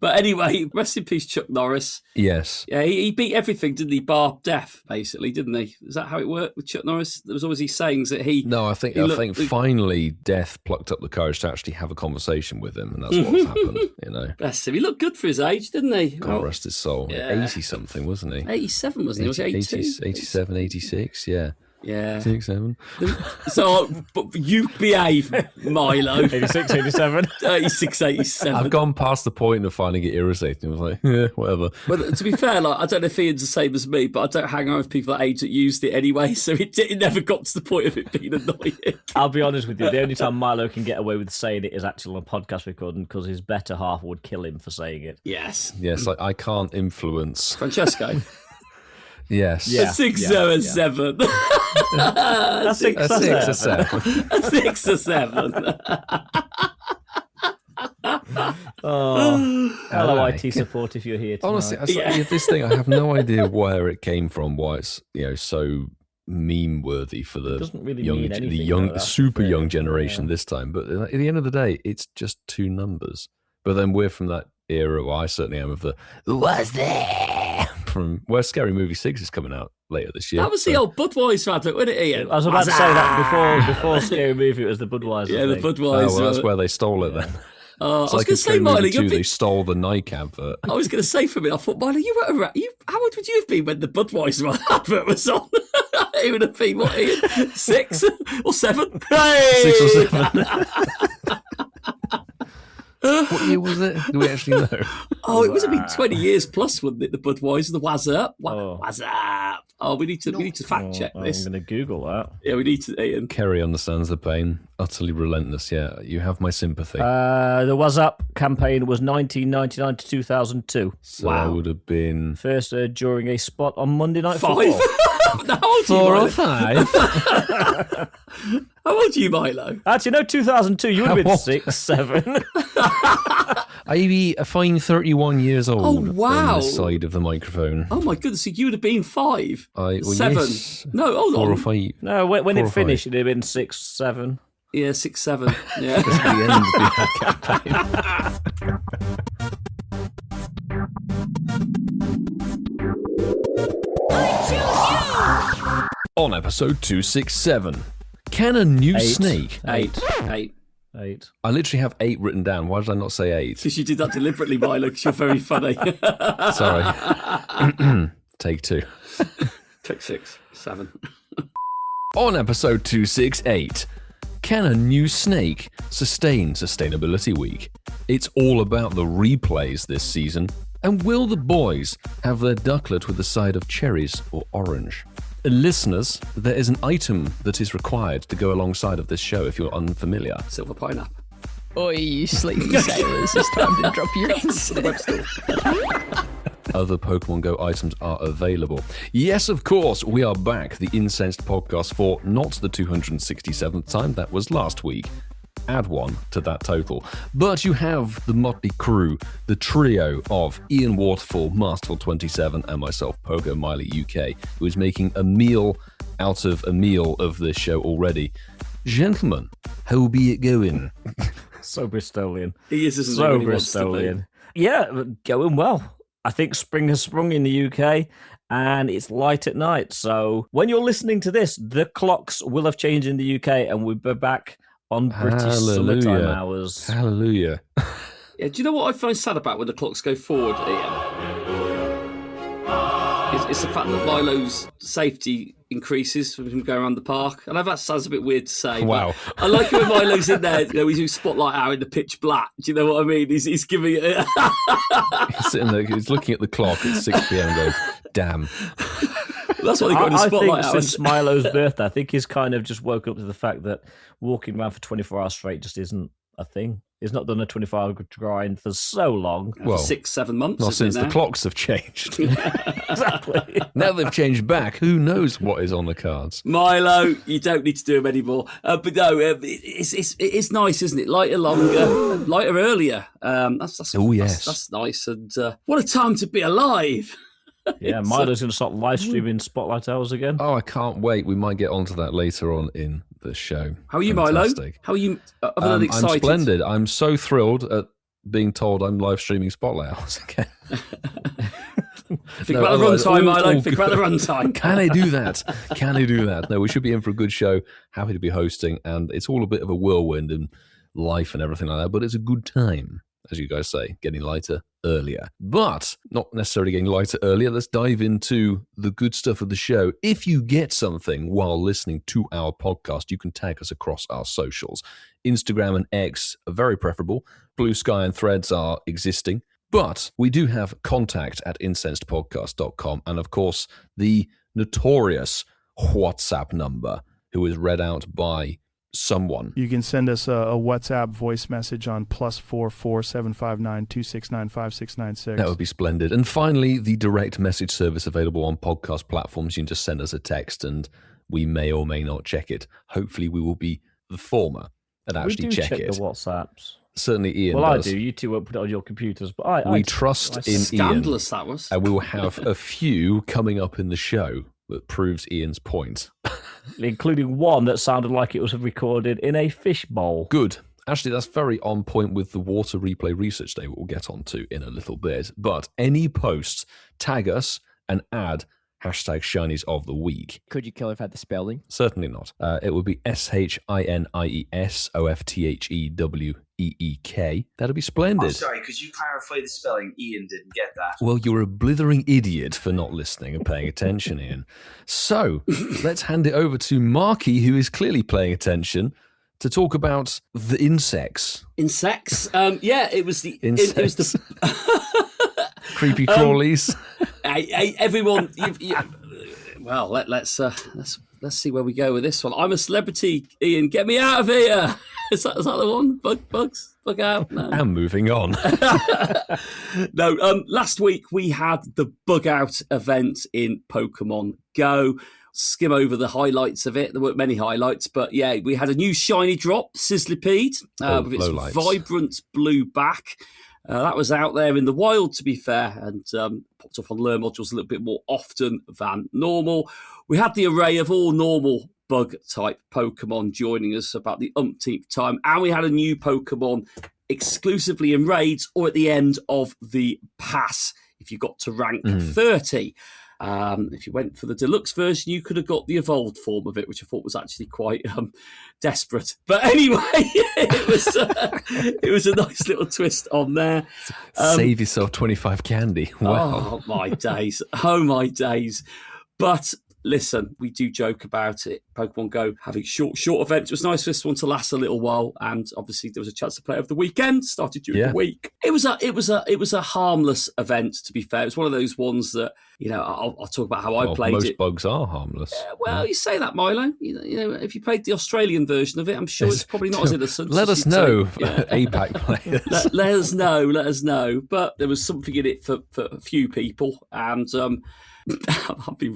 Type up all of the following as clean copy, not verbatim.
But anyway, rest in peace, Chuck Norris. Yes. Yeah, he beat everything, didn't he? Bar death, basically, didn't he? Is that how it worked with Chuck Norris? There was always these sayings that he... No, I think finally Death plucked up the courage to actually have a conversation with him, and that's what's happened, you know. Bless him. He looked good for his age, didn't he? God rest his soul. Yeah. 80-something, wasn't he? 87, wasn't he? Was he 82? 87, 86, yeah. Yeah. 6, 7. So, but you behave, Milo. 86, 87. 86, 87. I've gone past the point of finding it irritating. I was like, yeah, whatever. But to be fair, like, I don't know if Ian's the same as me, but I don't hang around with people at age that used it anyway, so it never got to the point of it being annoying. I'll be honest with you, the only time Milo can get away with saying it is actually on a podcast recording because his better half would kill him for saying it. Yes. Yes, like, I can't influence. Francesco. Yes. Yeah. 607. A 6 or 7. A 6 or 7. Hello, IT support, if you're here tonight. Honestly, this thing, I have no idea where it came from, why it's so meme worthy for the super young generation this time. But at the end of the day, it's just two numbers. But then we're from that era, well, I certainly am, of the "was there" from where Scary Movie 6 is coming out later this year. That was the old Budweiser advert, wasn't it, Ian? I was about to say that before Scary Movie, it was the Budweiser. Yeah, the Budweiser. Oh, well, that's where they stole it then. I was like going to say, Milo, they stole the Nike advert. I was going to say for a minute, I thought, Milo, how old would you have been when the Budweiser advert was on? It would have been, what, Ian? 6 or 7? Hey! 6 or 7. What year was it? Do we actually know? Oh, it must have been 20 years plus, wasn't it? The Budweiser, the What's Up. What's Up? Oh, we need to fact check this. I'm going to Google that. Yeah, we need to, Ian. Kerry understands the pain. Utterly relentless, yeah. You have my sympathy. The What's Up campaign was 1999 to 2002. So I would have been... First during a spot on Monday Night 5? Football. How old 4 are you, or 5? How old are you, Milo? Actually, no, 2002. You would have been 6, 7. I'd be a fine 31 years old. Oh, wow. On the side of the microphone. Oh, my goodness. So you would have been 5? Well, 7? Yes. No, hold 4 on. or 5. No, when it 4 or finished, 5. it'd have been 6, 7. Yeah, 6, 7. Yeah. That's the end of the campaign. On episode 267, can a new snake... 8. I literally have 8 written down. Why did I not say 8? Because you did that deliberately, Milo, because you're very funny. Sorry. Take 2. Take 6, 7. On episode 268, can a new snake sustain Sustainability Week? It's all about the replays this season. And will the boys have their ducklet with a side of cherries or orange? Listeners, there is an item that is required to go alongside of this show if you're unfamiliar. Silver pineapple. Oi, you sleepy sailors, it's time to drop your ins. Other Pokemon Go items are available. Yes, of course, we are back, the Incensed podcast, for not the 267th time, that was last week. Add 1 to that total. But you have the motley crew, the trio of Ian Waterfall, Masterful27, and myself, Pogo Miley UK, who is making a meal out of a meal of this show already. Gentlemen, how be it going? So Bristolian. He is, isn't So he, when he wants to be? Bristolian. Yeah, going well. I think spring has sprung in the UK and it's light at night. So when you're listening to this, the clocks will have changed in the UK and we'll be back on British summertime hours. Hallelujah. Yeah, do you know what I find sad about when the clocks go forward, Ian? It's the fact that Milo's safety increases from him going around the park. I know that sounds a bit weird to say. Wow. I like it when Milo's in there, he's doing spotlight hour in the pitch black. Do you know what I mean? He's giving it... He's sitting there, he's looking at the clock at 6 p.m. and going, damn. That's what they got in the spotlight I hour. think since Milo's birthday, I think he's kind of just woken up to the fact that walking around for 24 hours straight just isn't a thing. He's not done a 24-hour grind for so long. Well, 6-7 months. Not since the clocks have changed. Exactly. Now they've changed back. Who knows what is on the cards? Milo, you don't need to do them anymore. But no, it's nice, isn't it? Lighter, longer, lighter, earlier. That's oh, yes. That's nice. And what a time to be alive. Yeah, Milo's going to start live streaming Spotlight Hours again. Oh, I can't wait. We might get onto that later on in the show. How are you, Fantastic. Milo? How are you? Other than excited? I'm splendid. I'm so thrilled at being told I'm live streaming Spotlight Hours again. Think about the runtime, Milo. Think about the runtime. Can they do that? Can they do that? No, we should be in for a good show. Happy to be hosting, and it's all a bit of a whirlwind in life and everything like that, but it's a good time, as you guys say, getting lighter earlier. But not necessarily getting lighter earlier. Let's dive into the good stuff of the show. If you get something while listening to our podcast, you can tag us across our socials. Instagram and X are very preferable. Blue Sky and Threads are existing. But we do have contact@incensedpodcast.com, and of course the notorious WhatsApp number, who is read out by someone. You can send us a WhatsApp voice message on +44 759 269 5696. That would be splendid. And finally, the direct message service available on podcast platforms. You can just send us a text and we may or may not check it. Hopefully we will be the former and actually check it. The WhatsApps. Certainly Ian well, does. I do. You two won't put it on your computers, but we trust in Ian. Scandalous that was. And we will have a few coming up in the show that proves Ian's point. Including one that sounded like it was recorded in a fishbowl. Good. Actually, that's very on point with the water replay research day we'll get onto in a little bit. But any post, tag us and add #shinies of the week. Could you kill if I had the spelling? Certainly not. It would be SHINIESOFTHEWEEK. That'd be splendid. Oh, sorry, could you clarify the spelling? Ian didn't get that. Well, you're a blithering idiot for not listening and paying attention, Ian. So let's hand it over to Marky, who is clearly paying attention, to talk about the insects. Insects? Yeah, it was the... Insects. It was the... Creepy crawlies. Hey, everyone... well, let's see where we go with this one. I'm a celebrity, Ian. Get me out of here. Is that the one? Bugs? Bug out? No. And moving on. No, last week we had the Bug Out event in Pokemon Go. Skim over the highlights of it. There weren't many highlights, but yeah, we had a new shiny drop, Sizzlipede, with its vibrant blue back. That was out there in the wild, to be fair, and popped up on lure modules a little bit more often than normal. We had the array of all normal bug-type Pokemon joining us about the umpteenth time, and we had a new Pokemon exclusively in raids or at the end of the pass if you got to rank 30. If you went for the deluxe version, you could have got the evolved form of it, which I thought was actually quite desperate. But anyway, it was a nice little twist on there. Save yourself 25 candy. Wow. Oh, my days. Oh, my days. But listen, we do joke about it. Pokemon Go having short events. It was nice for this one to last a little while, and obviously there was a chance to play over the weekend. Started during the week. It was a harmless event. To be fair, it was one of those ones that I'll talk about how I played most it. Most bugs are harmless. You say that, Milo. You know, if you played the Australian version of it, I'm sure it's probably not as innocent. Let us know, APAC players. Let us know. Let us know. But there was something in it for a few people, and.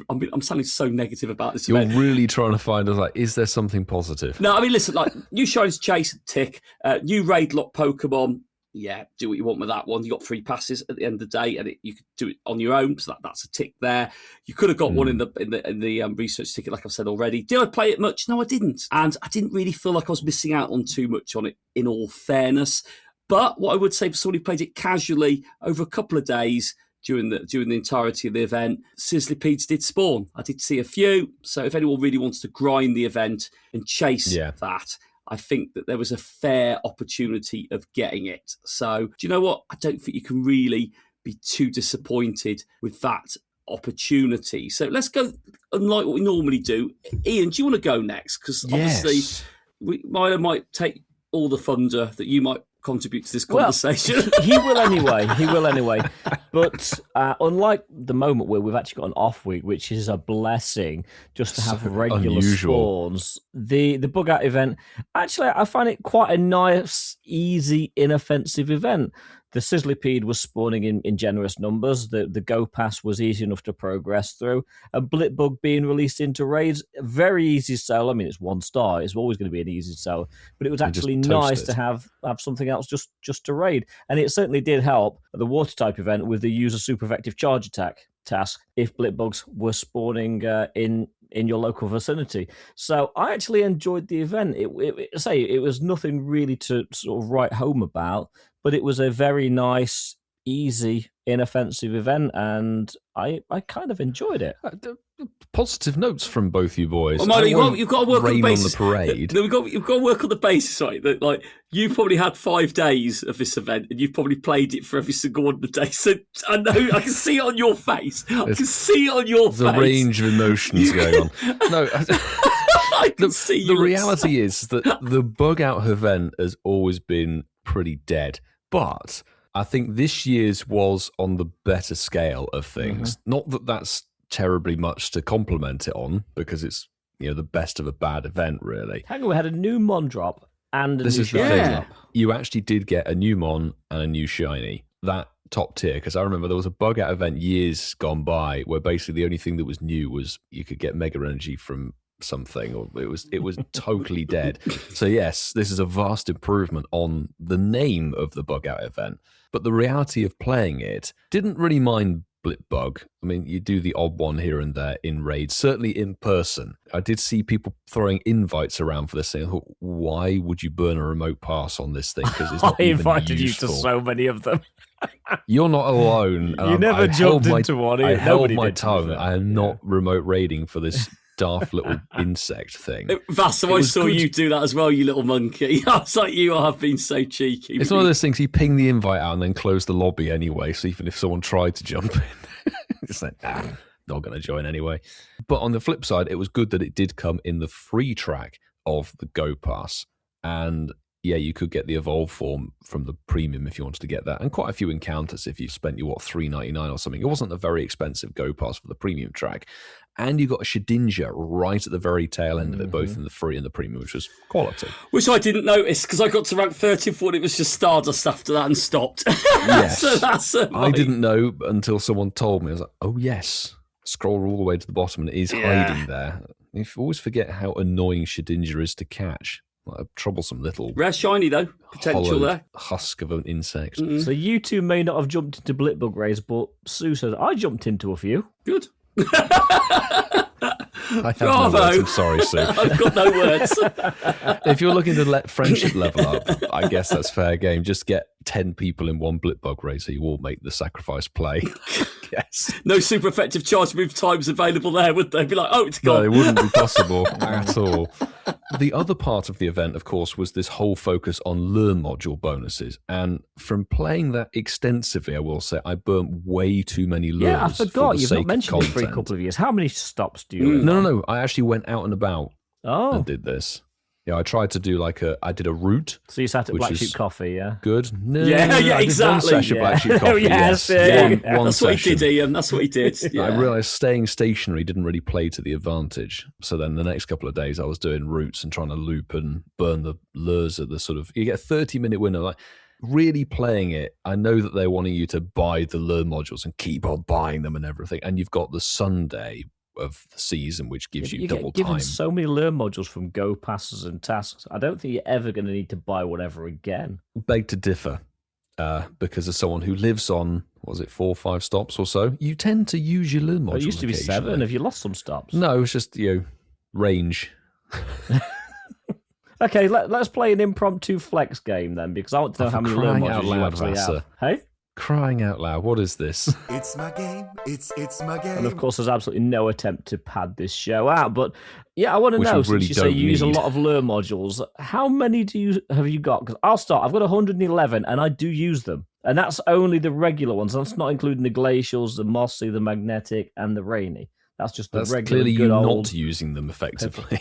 I'm sounding so negative about this. You're really trying to find us is there something positive? No, I mean, listen, new Shinies Chase, tick. New Raid Lock Pokemon, yeah, do what you want with that one. You got free passes at the end of the day, and you could do it on your own, so that's a tick there. You could have got one in the research ticket, like I've said already. Did I play it much? No, I didn't, and I didn't really feel like I was missing out on too much on it. In all fairness, but what I would say for someone who played it casually over a couple of days. During the entirety of the event, Sizzlipedes did spawn. I did see a few. So if anyone really wants to grind the event and chase that, I think that there was a fair opportunity of getting it. So do you know what? I don't think you can really be too disappointed with that opportunity. So let's go, unlike what we normally do. Ian, do you want to go next? Because obviously Milo might take all the thunder that you might contribute to this conversation. Well, he will anyway. But unlike the moment where we've actually got an off week, which is a blessing, just to have regular spawns, the Bug Out event, actually I find it quite a nice, easy, inoffensive event. The Sizzlipede was spawning in generous numbers. The Go Pass was easy enough to progress through. And Blitbug being released into raids, very easy sell. I mean, it's 1 star. It's always going to be an easy sell. But it was actually nice to have something else just to raid. And it certainly did help at the Water type event with the use a super effective charge attack task if Blitbugs were spawning in your local vicinity. So I actually enjoyed the event. It was nothing really to sort of write home about, but it was a very nice, easy, inoffensive event, and I kind of enjoyed it. Positive notes from both you boys. Well, Milo, you've got to work on the basis. On the parade. No, you've got to work on the basis, right? That like you probably had 5 days of this event, and you've probably played it for every single one of the days. So I know I can see it on your face. I can see it on your face. The range of emotions going on. No, I can see the reality is that the bug out event has always been pretty dead, but I think this year's was on the better scale of things. Not that that's terribly much to compliment it on, because it's the best of a bad event, really. Hang on, we had a new Mon drop and a this new is the shiny thing. drop. You actually did get a new Mon and a new shiny. That top tier, because I remember there was a bug out event years gone by where basically the only thing that was new was you could get Mega Energy from something, or it was totally dead. So yes, this is a vast improvement on the name of the bug out event, but the reality of playing it, didn't really mind Blip Bug. I mean, you do the odd one here and there in raids, certainly in person. I did see people throwing invites around for this thing. I thought, why would you burn a remote pass on this thing? Because it's not I even invited useful. you to so many of them. You're not alone. You never jumped into one. I held Nobody my did, to be tongue. fair. I am not remote raiding for this daft little insect thing. Vassal, I saw you do that as well, you little monkey. I was like, you have been so cheeky. It's one of those things, he pinged the invite out and then closed the lobby anyway, so even if someone tried to jump in, it's like, not going to join anyway. But on the flip side, it was good that it did come in the free track of the Go Pass. And yeah, you could get the Evolve form from the premium if you wanted to get that, and quite a few encounters if you spent your $3.99 or something. It wasn't a very expensive Go Pass for the premium track. And you got a Shedinja right at the very tail end of it, both in the free and the premium, which was quality. Which I didn't notice, because I got to rank 30 and thought it was just Stardust after that and stopped. Yes. So that's I didn't know until someone told me. I was like, oh yes. Scroll all the way to the bottom and it is hiding there. You always forget how annoying Shedinja is to catch. Like a troublesome little rare shiny, though. Potential there. Husk of an insect. So you two may not have jumped into Blipbug raids, but Sue says, I jumped into a few. Good. I have no words. I'm sorry, Sue. I've got no words. If you're looking to let friendship level up, I guess that's fair game. Just get 10 people in one Blipbug raid so you all make the sacrifice play. Yes. No super effective charge move times available there, would they? Be like, oh, it's gone. No, it wouldn't be possible at all. The other part of the event, of course, was this whole focus on lure module bonuses. And from playing that extensively, I will say, I burnt way too many lures. Yeah, I forgot. For the You've sake not mentioned of it for a content. couple of years. How many stops do you No. I actually went out and about Oh. and did this. Yeah, I tried to do I did a route. So you sat at which Black is Sheep Coffee, yeah? Good. No, Yeah, I did exactly. one session Yeah. Black Sheep Coffee. Yes, yes. yeah. One That's what session. he did, Ian. That's what he did. Yeah. I realised staying stationary didn't really play to the advantage. So then the next couple of days I was doing routes and trying to loop and burn the lures at the sort of... You get a 30-minute window. Like, really playing it, I know that they're wanting you to buy the lure modules and keep on buying them and everything. And you've got the Sunday of the season, which gives you double get given time. so many lure modules from Go passes and tasks. I don't think you're ever going to need to buy whatever again. Beg to differ. Because as someone who lives on, what was it, 4 or 5 stops or so, you tend to use your lure modules. It used to be 7. occasionally. Have you lost some stops? No, it's just, range. Okay, let's play an impromptu flex game then, because I want to know Oh, how for many lure crying out modules you loud, actually Vassar. have. Hey? Crying out loud, what is this? It's my game. It's my game. And of course, there's absolutely no attempt to pad this show out. But yeah, I want to Which know, we since really you say don't you use a need. lot of lure modules, how many have you got? Because I'll start. I've got 111, and I do use them. And that's only the regular ones. That's not including the glacials, the mossy, the magnetic, and the rainy. That's just the That's regular clearly good you old... not using them effectively.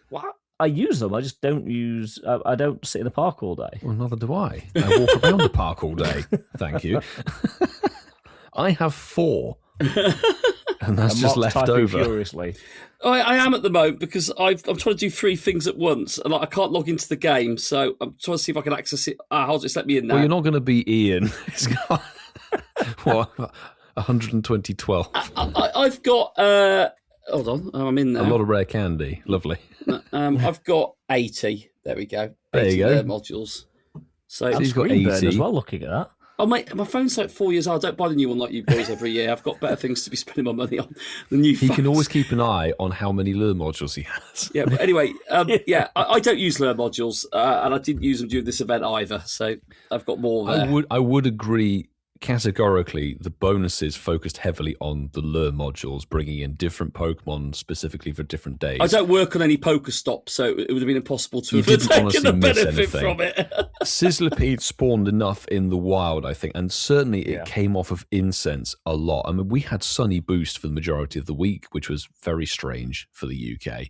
What? I use them. I just don't use... I don't sit in the park all day. Well, neither do I. I walk around the park all day. Thank you. I have 4. And that's And just Mark's left typing over. furiously. I am at the moment because I'm trying to do 3 things at once, and I can't log into the game, so I'm trying to see if I can access it. Hold on, just let me in now. Well, you're not going to be Ian. It's got, what, 12012. I've got. Hold on, I'm in A now. lot of rare candy. Lovely. I've got 80. There we go. There 80 you go. modules. So So And he's got screen burn 80. as well, looking at that. Oh, mate, my phone's like 4 years old. I don't buy the new one like you boys every year. I've got better things to be spending my money on than new phones. He can always keep an eye on how many lure modules he has. Yeah, but anyway, I don't use lure modules, and I didn't use them during this event either, so I've got more there. I would agree categorically. The bonuses focused heavily on the lure modules, bringing in different Pokemon specifically for different days. I don't work on any Pokestops, so it would have been impossible to You have didn't taken honestly the miss benefit anything. from it. Sizzlipede spawned enough in the wild, I think, and certainly it came off of incense a lot. I mean, we had Sunny Boost for the majority of the week, which was very strange for the UK.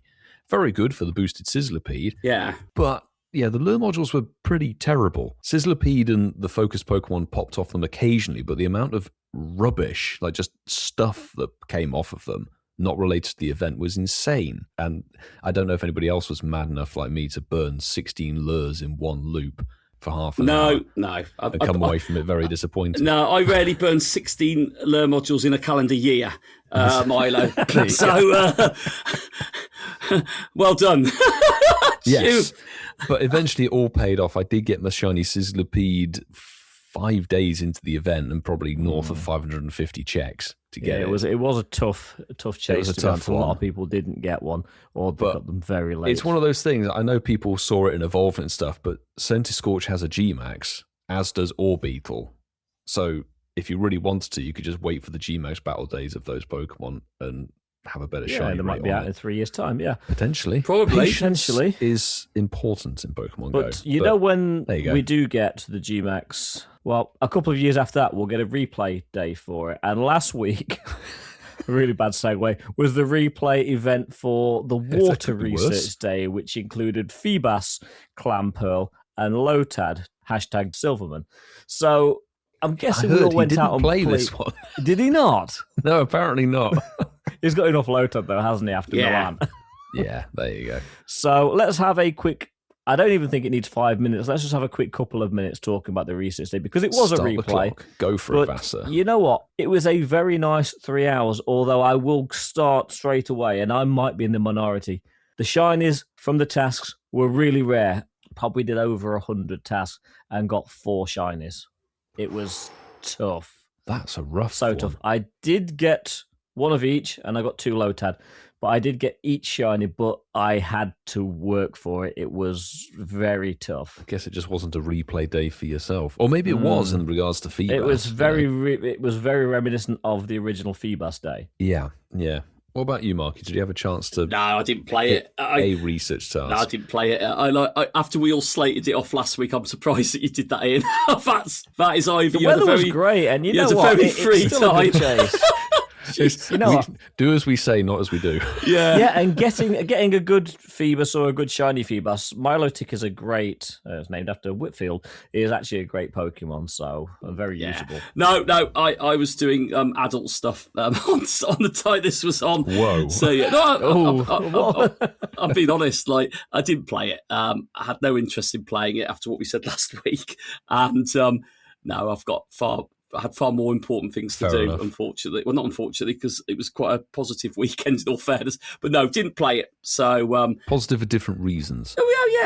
Very good for the boosted Sizzlipede. Yeah. But yeah, the lure modules were pretty terrible. Sizzlipede and the focus Pokemon popped off them occasionally, but the amount of rubbish, like just stuff that came off of them, not related to the event, was insane. And I don't know if anybody else was mad enough like me to burn 16 lures in one loop for half an hour. No. And come away from it very disappointed. No, I rarely burn 16 lure modules in a calendar year, Milo. So, well done. Yes. But eventually it all paid off. I did get my shiny Sizzlipede 5 days into the event and probably north of 550 checks to get it. It was a tough chase. It was a tough A lot one. of people didn't get one, or they got them very late. It's one of those things. I know people saw it in Evolve and stuff, but Centiscorch has a G-Max, as does Orbeetle. So if you really wanted to, you could just wait for the G-Max battle days of those Pokemon and have a better shiny they rate might be on out it. in 3 years' time. Yeah, Potentially. Probably. Potentially. Is important in Pokemon Go. But you know when there you go. we do get the G-Max, well, a couple of years after that, we'll get a replay day for it. And last week, a really bad segue, was the replay event for the Water could be Research worse. Day, which included Feebas, Clamperl, and Lotad, #Silverman. So I'm I guessing we heard all he went didn't out and play played. this one. Did he not? No, apparently not. He's got enough Lotad, though, hasn't he, after Yeah. Milan? Yeah, there you go. So let's have a quick. I don't even think it needs 5 minutes. Let's just have a quick couple of minutes talking about the research day because it was Start a the replay. clock. Go for But it, Vassar. you know what? It was a very nice 3 hours, although I will start straight away, and I might be in the minority. The shinies from the tasks were really rare. Probably did over 100 tasks and got 4 shinies. It was tough. That's a rough So one. tough. I did get one of each, and I got 2 Lotad. But I did get each shiny, but I had to work for it. It was very tough. I guess it just wasn't a replay day for yourself, or maybe it was in regards to Feebas. It was it was very reminiscent of the original Feebas day. Yeah. What about you, Marky? Did you have a chance to No, I didn't play it. a research task? No, I didn't play it. I after we all slated it off last week, I'm surprised that you did that in. that is either The you had weather a was very great, and you you know had a what? very free it's still a good time. chase. You know what? Do as we say, not as we do. Yeah, and getting a good Phoebus or a good shiny Phoebus, Milotic is a great. It's named after Whitfield. Is actually a great Pokemon, so very usable. No, I was doing adult stuff on the time this was on. Whoa. So yeah, no, I'm being honest. Like I didn't play it. I had no interest in playing it after what we said last week, and no, I had far more important things to Fair do, enough. unfortunately. Well, not unfortunately, because it was quite a positive weekend in all fairness. But no, didn't play it. So Positive for different reasons.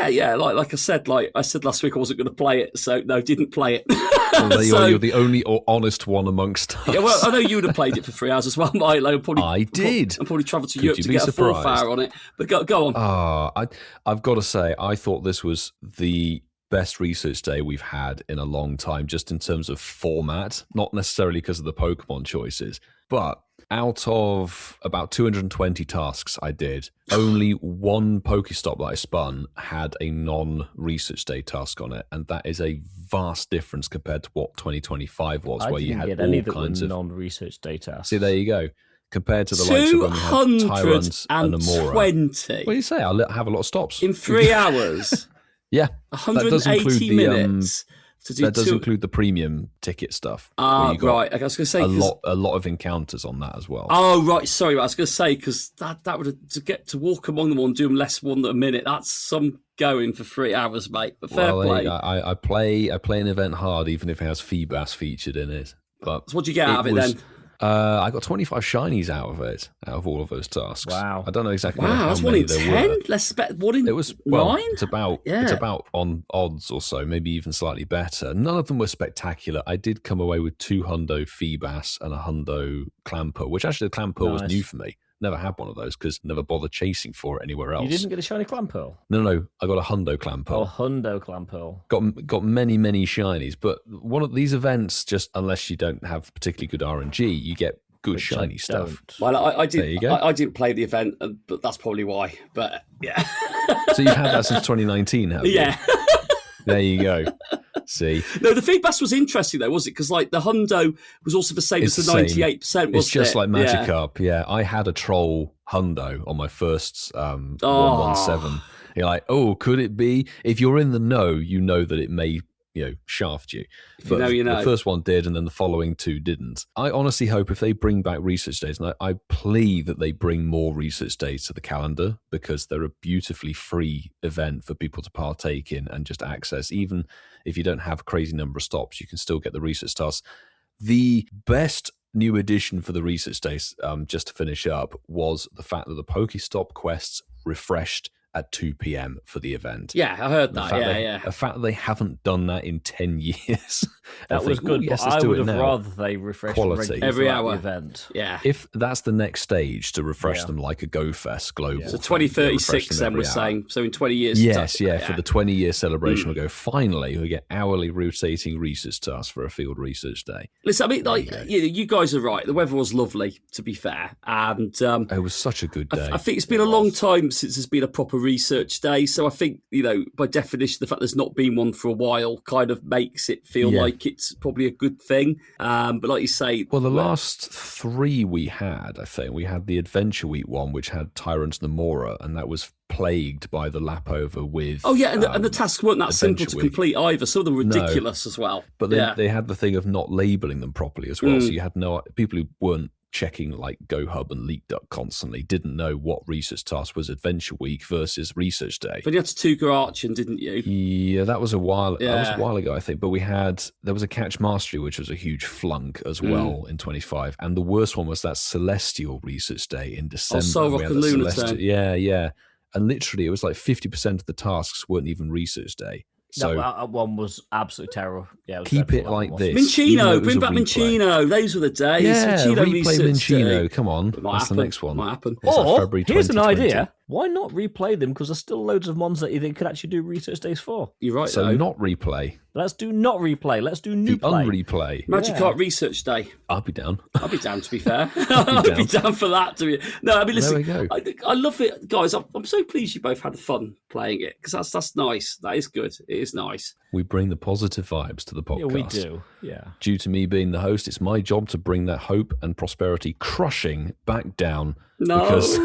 yeah. Like I said last week, I wasn't going to play it. So no, didn't play it. Well, there you are. So- You're the only honest one amongst us. Yeah, well, I know you would have played it for 3 hours as well, Milo. I did. And probably travelled to Could Europe you to be get a fourth surprised? hour on it. But go on. I've got to say, I thought this was the best research day we've had in a long time, just in terms of format, not necessarily because of the Pokemon choices, but out of about 220 tasks I did, only one Pokestop that I spun had a non-research day task on it, and that is a vast difference compared to what 2025 was, I where you didn't had get any all that were kinds of... non-research data. See, there you go. Compared to the likes of when we had Tyrant and Amora. 220 What do you say? I have a lot of stops. in 3 hours. Yeah. That does include 180 the, minutes to do that does two. include the premium ticket stuff. where you got Right. I was going to say a 'cause- lot of encounters on that as well. Oh right, sorry. I was going to say because that would to get to walk among them all and do them less one a minute. That's some going for 3 hours, mate. But fair well, play. I play an event hard, even if it has Feebas featured in it. But So what do you get out of it then? I got 25 shinies out of all of those tasks. Wow. I don't know exactly Wow, how that's many 1 in there 10? were. Let's bet 1 in It was 9? it's about on odds or so, maybe even slightly better. None of them were spectacular. I did come away with 2 hundo Feebas and a hundo Clamper, which actually the Clamper was Nice. new for me. Never had one of those because never bothered chasing for it anywhere else. You didn't get a shiny Clampearl? No, I got a hundo Clamper. Oh, Hundo Clampearl. Got many shinies, but one of these events, just unless you don't have particularly good RNG, you get good Which I shiny stuff. don't. Well, I There you did. go. I didn't play the event, but that's probably why. But yeah, So you've had that since 2019, have you? yeah. There you go. See, No, the feedback was interesting though, was it? Because like the hundo was also the same It's as the the same. 98%. Wasn't it's just it? like Yeah. Magikarp. Yeah, I had a troll hundo on my first Oh. 117. You're like, oh, could it be? If you're in the know, you know that it may, shaft you. If you know, you know. The first one did, and then the following 2 didn't. I honestly hope if they bring back research days, and I plead that they bring more research days to the calendar, because they're a beautifully free event for people to partake in and just access. Even if you don't have a crazy number of stops, you can still get the research tasks. The best new addition for the research days, just to finish up, was the fact that the Pokestop quests refreshed at 2 p.m. for the event. Yeah, I heard The that. fact Yeah, they- yeah. The fact that they haven't done that in 10 years. That was good, Yes, but let's I do would it have now. rather they refreshed Quality. regularly Every throughout hour. the event. Yeah. If that's the next stage to refresh Yeah. them like a GoFest global. Yeah. So thing, 2036 refresh them then every we're hour. saying. So in 20 years. Yes, yeah. for the 20-year celebration, we'll go, finally, we get hourly rotating research tasks for a field research day. Listen, I mean, like, you guys are right. The weather was lovely, to be fair. And It was such a good day. I think it's been a long time since there's been a proper research day. So I think, by definition, the fact there's not been one for a while kind of makes it feel Yeah. like it's probably a good thing. But like you say... Well, the last 3 we had, I think, we had the Adventure Week one, which had Tyrant Namora, and that was plagued by the lap over with... Oh, yeah, and the tasks weren't that simple Adventure to Week. complete either. Some of them were ridiculous as well. But they had the thing of not labelling them properly as well. So you had people who weren't checking like GoHub and LeakDuck constantly didn't know what research task was Adventure Week versus Research Day. But you had to Tuga Archon, didn't you? Yeah, that was a while. Yeah. That was a while ago, I think. But there was a Catch Mastery, which was a huge flunk as well in 25. And the worst one was that Celestial Research Day in December. Soul We Rock had and that Lunaton. Yeah. And literally, it was like 50% of the tasks weren't even Research Day. So that one was absolutely terrible. Yeah, was keep dreadful, it that like one. this. even though Minchino, it was bring a back replay. Minchino. Those were the days. Yeah, Minchino replay research day. Minchino. Come on, It might that's happen. the next one. Might happen. It's like Or, February here's an 2020. idea. Why not replay them? Because there's still loads of ones that you could actually do research days for. You're right, So though. not replay, Let's do not replay. Let's do new the play. unreplay. Magikarp Research Day. I'll be down. I'll be down, to be fair. I'll be down for that. No, I mean, listen, There we go. I love it, guys. I'm so pleased you both had fun playing it, because that's nice. That is good. It is nice. We bring the positive vibes to the podcast. Yeah, we do. Yeah. Due to me being the host, it's my job to bring that hope and prosperity crushing back down. No. Because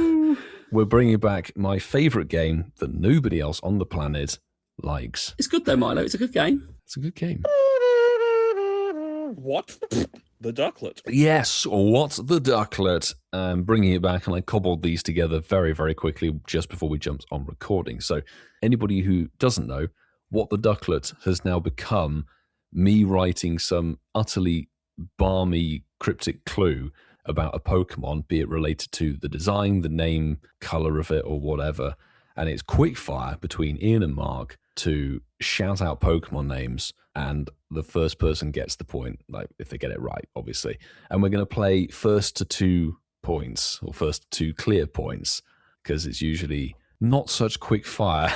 we're bringing back my favourite game that nobody else on the planet likes. It's good, though, Milo. It's a good game. It's a good game. What? The Ducklett. Yes, what's the Ducklett? Bringing it back, and I cobbled these together very, very quickly just before we jumped on recording. So anybody who doesn't know, what the Ducklett has now become me writing some utterly balmy, cryptic clue about a Pokemon, be it related to the design, the name, colour of it, or whatever. And it's quickfire between Ian and Mark to shout out Pokemon names, and the first person gets the point, like if they get it right, obviously. And we're going to play first to 2 points, or first to 2 clear points, because it's usually not such quick fire.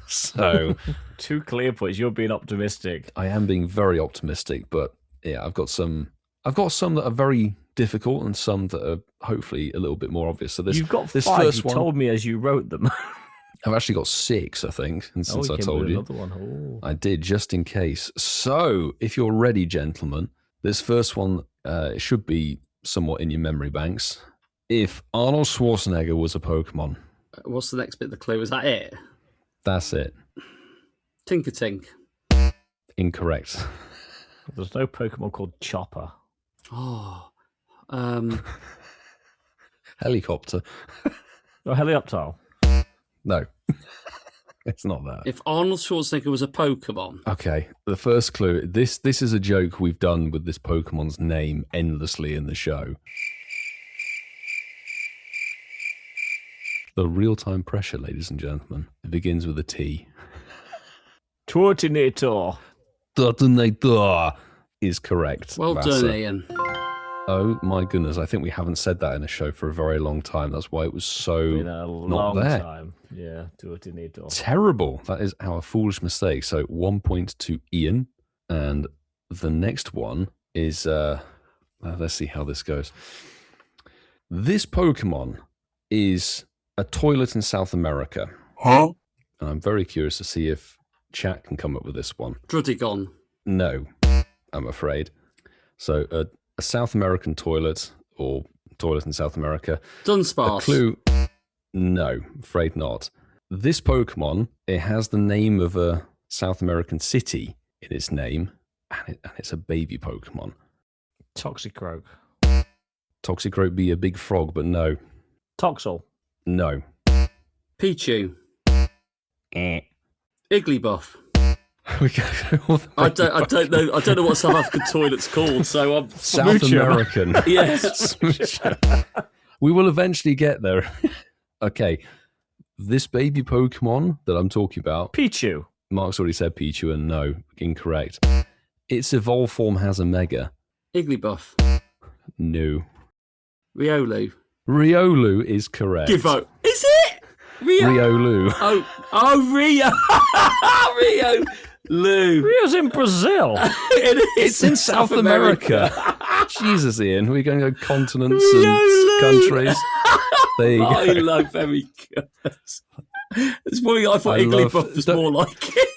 So 2 clear points. You're being optimistic. I am being very optimistic, but yeah, I've got some that are very difficult and some that are hopefully a little bit more obvious. So You've got this 5. first You one, told me as you wrote them. I've actually got 6, I think, and since I told you. Another one. Oh. I did, just in case. So, if you're ready, gentlemen, this first one should be somewhat in your memory banks. If Arnold Schwarzenegger was a Pokemon, What's the next bit of the clue? Is that it? that's it. Tinkertink. Incorrect. There's no Pokemon called Chopper. Oh. Helicopter. Or Helioptile. No. It's not that. If Arnold Schwarzenegger was a Pokemon. Okay, the first clue. This is a joke we've done with this Pokemon's name endlessly in the show. The real-time pressure, ladies and gentlemen. It begins with a T. Tortinator. Tortinator is correct. Well Vasa. done, Ian. Oh my goodness, I think we haven't said that in a show for a very long time. That's why it was so Been a not long there. time. Yeah, Tortinator. Terrible. That is our foolish mistake. So 1 point to Ian. And the next one is, let's see how this goes. This Pokemon is a toilet in South America. Huh? And I'm very curious to see if chat can come up with this one. Drudigon. No, I'm afraid. So a South American toilet, or toilet in South America. Dunsparce. A clue? No, afraid not. This Pokemon, it has the name of a South American city in its name, and it's a baby Pokemon. Toxicroak. Toxicroak be a big frog, but no. Toxel. No. Pichu. Eh. Igglybuff. We go all the way I don't know. I don't know what South African toilet's called. So I'm South Smoocher. American. Yes. Smoocher. We will eventually get there. Okay. This baby Pokemon that I'm talking about, Pichu. Mark's already said Pichu, and no, incorrect. Its evolved form has a Mega. Igglybuff. No. Riolu. Riolu is correct. Give out. Is it? Riolu. Oh, Rio. Rio. Lou. Rio's in Brazil. It's in South America. Jesus, Ian, we're going to go continents Riolu. and countries. There you go. Milo, very good. It's funny, I thought Igglybuff was more like it.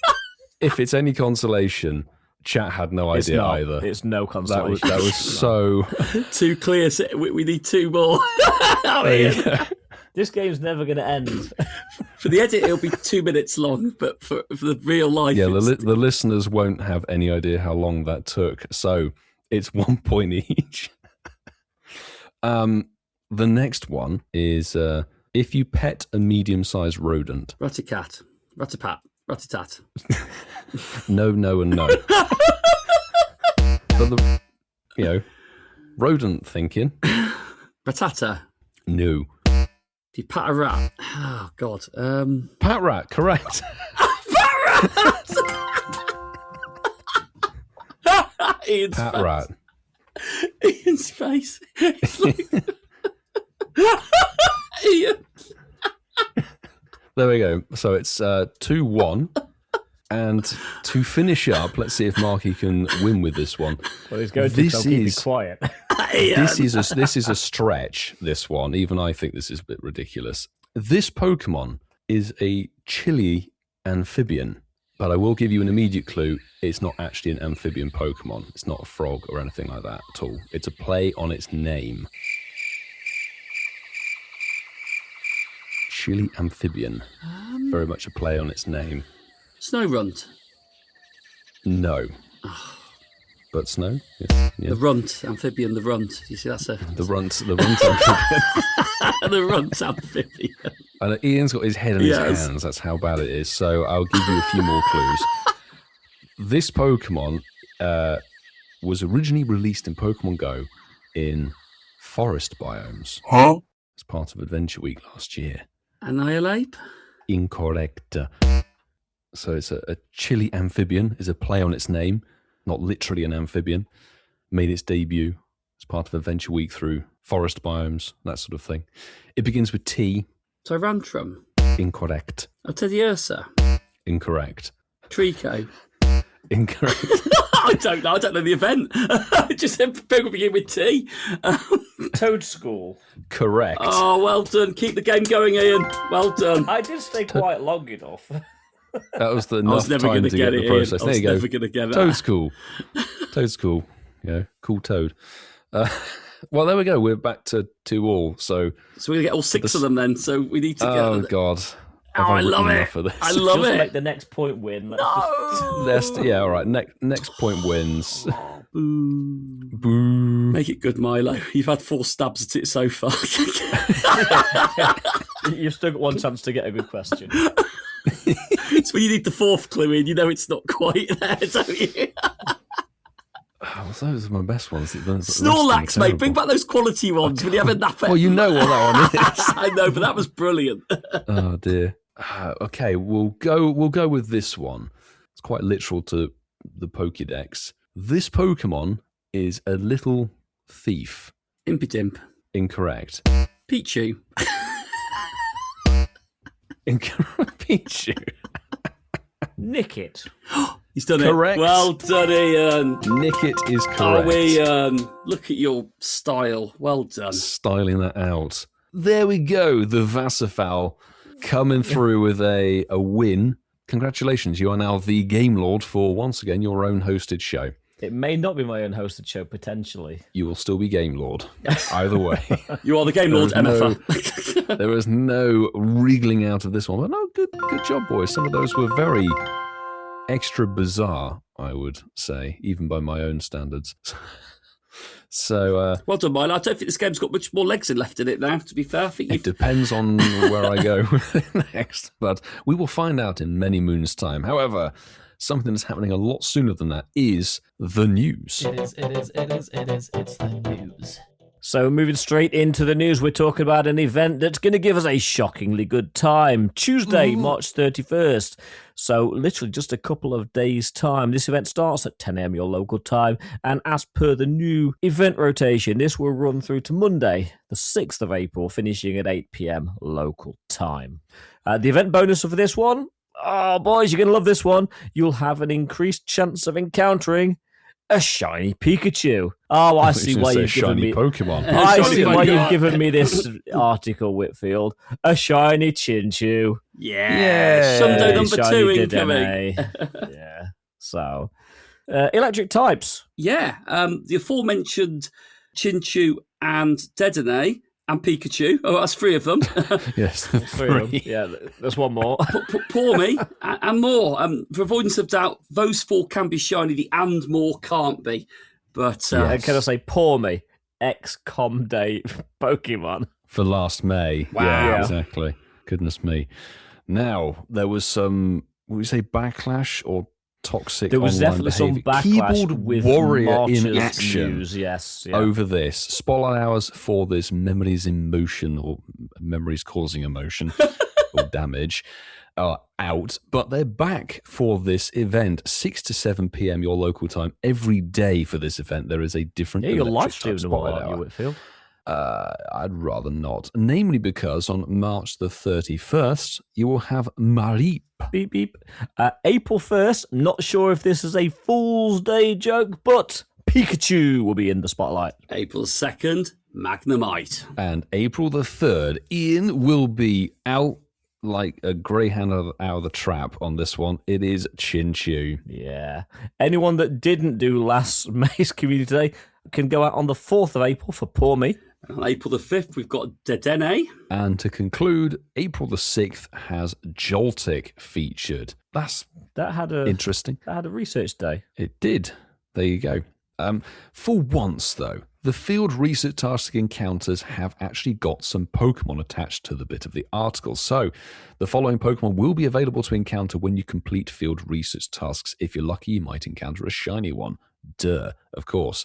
If it's any consolation, chat had no It's idea not. either. It's no consolation. That was so... Too clear. So we need two more. There you go. This game's never going to end. For the edit, it'll be 2 minutes long, but for the real life, Yeah, it's- the listeners won't have any idea how long that took. So it's 1 point each. The next one is if you pet a medium-sized rodent. Raticat. Ratapat. Ratatat. No, no, and no. But rodent thinking. Ratata. No. If you pat a rat. Oh, God. Pat rat, correct. Ian's Pat face. rat. Ian's face. It's like... Ian. There we go. So it's 2-1. And to finish up, let's see if Marky can win with this one. Well, he's going to This keep me is- quiet. Ian. This is a stretch, this one. Even I think this is a bit ridiculous. This Pokemon is a chili amphibian, but I will give you an immediate clue. It's not actually an amphibian Pokemon. It's not a frog or anything like that at all. It's a play on its name. Chili amphibian. Very much a play on its name. Snow runt. No. But snow? Yes. Yeah. The runt. Amphibian, the runt. You see, that's a... The runt amphibian. the runt amphibian. And Ian's got his head in his Yes. hands. That's how bad it is. So I'll give you a few more clues. This Pokemon was originally released in Pokemon Go in forest biomes. Huh? As part of Adventure Week last year. Annihilate. Incorrect. So it's a chili amphibian, is a play on its name, not literally an amphibian. Made its debut as part of Adventure Week through forest biomes, that sort of thing. It begins with T. Tyrantrum. Incorrect. Teddiursa. Incorrect. Trico. Incorrect. I don't know. I don't know the event. I just said people begin with T. Toad School. Correct. Oh, well done. Keep the game going, Ian. Well done. I did stay quite long enough. That was the I was enough never time going to to get get the it, Ian. process. I There was you go. never going to get it. Toad's cool. Toad's cool. Yeah, cool Toad. Well, there we go. We're back to 2-2. So, So we're going to get all six of them then. So we need to oh get... God. Oh, I love it. Of this? I love Just it. make the next point win. Yeah, all right. Next point wins. Boo. Boo. Make it good, Milo. You've had 4 stabs at it so far. You've still got one chance to get a good question. It's when you need the fourth clue in, you know it's not quite there, don't you? Oh, those are my best ones. Snorlax, mate. Bring back those quality ones when you have a nap. Well, you know what that one is. I know, but that was brilliant. Oh dear. Okay, we'll go with this one. It's quite literal to the Pokédex. This Pokemon is a little thief. Impidimp. Incorrect. Pichu. Incorrect. Pichu. Nick it. He's done Correct. it. Well done, Ian. Nickit is correct. Oh, Ian. Look at your style. Well done. Styling that out. There we go. The Vassafal coming through with a win. Congratulations. You are now the Game Lord for, once again, your own hosted show. It may not be my own hosted show, potentially. You will still be Game Lord. Either way. You are the Game Lord, MFR. There was no wriggling out of this one. But no, good job, boys. Some of those were very extra bizarre, I would say, even by my own standards. So well done, Milo. I don't think this game's got much more legs left in it now, to be fair. I think it depends on where I go next, but we will find out in many moons' time. However, something that's happening a lot sooner than that is the news. It is. It's the news. So moving straight into the news, we're talking about an event that's going to give us a shockingly good time. Tuesday, March 31st. So literally just a couple of days' time. This event starts at 10 a.m. your local time. And as per the new event rotation, this will run through to Monday, the 6th of April, finishing at 8 p.m. local time. The event bonus of this one, oh, boys, you're going to love this one. You'll have an increased chance of encountering a shiny Pikachu. Oh, I see why you've given me Pokemon. I see why you've given me this article, Whitfield. A shiny Chinchou. Yeah. Sunday number Shiny 2 incoming. Yeah. So, electric types. Yeah. The aforementioned Chinchou and Dedenne and Pikachu. Oh, that's 3 of them. Yes, Three of them. Yeah, there's one more. Pour me and more. For avoidance of doubt, those 4 can be shiny. The and more can't be. But And can I say, pour me, XCOM Day Pokemon. For last May. Wow. Yeah, exactly. Goodness me. Now, there was some, would we say backlash or toxic There was online definitely some behavior? backlash Keyboard with warrior March's in action news, yes. Yeah. over this. Spotlight hours for this memories in motion or memories causing emotion or damage are out, but they're back for this event 6 to 7 p.m. your local time every day. For this event there is a different Yeah, you're electric live streaming type them all, spotlight aren't you, hour. Whitfield? I'd rather not, namely because on March the 31st you will have Mareep. Beep, beep. April 1st, not sure if this is a Fool's Day joke, but Pikachu will be in the spotlight. April 2nd, Magnemite. And April the 3rd, Ian will be out like a greyhound out of the trap on this one. It is Chinchou. Yeah. Anyone that didn't do last May's Community Day can go out on the 4th of April for Pour Me. On April the 5th, we've got Dedenne. And to conclude, April the 6th has Joltik featured. That's interesting. That had a research day. It did. There you go. For once, though, the field research task encounters have actually got some Pokemon attached to the bit of the article. So the following Pokemon will be available to encounter when you complete field research tasks. If you're lucky, you might encounter a shiny one. Duh, of course.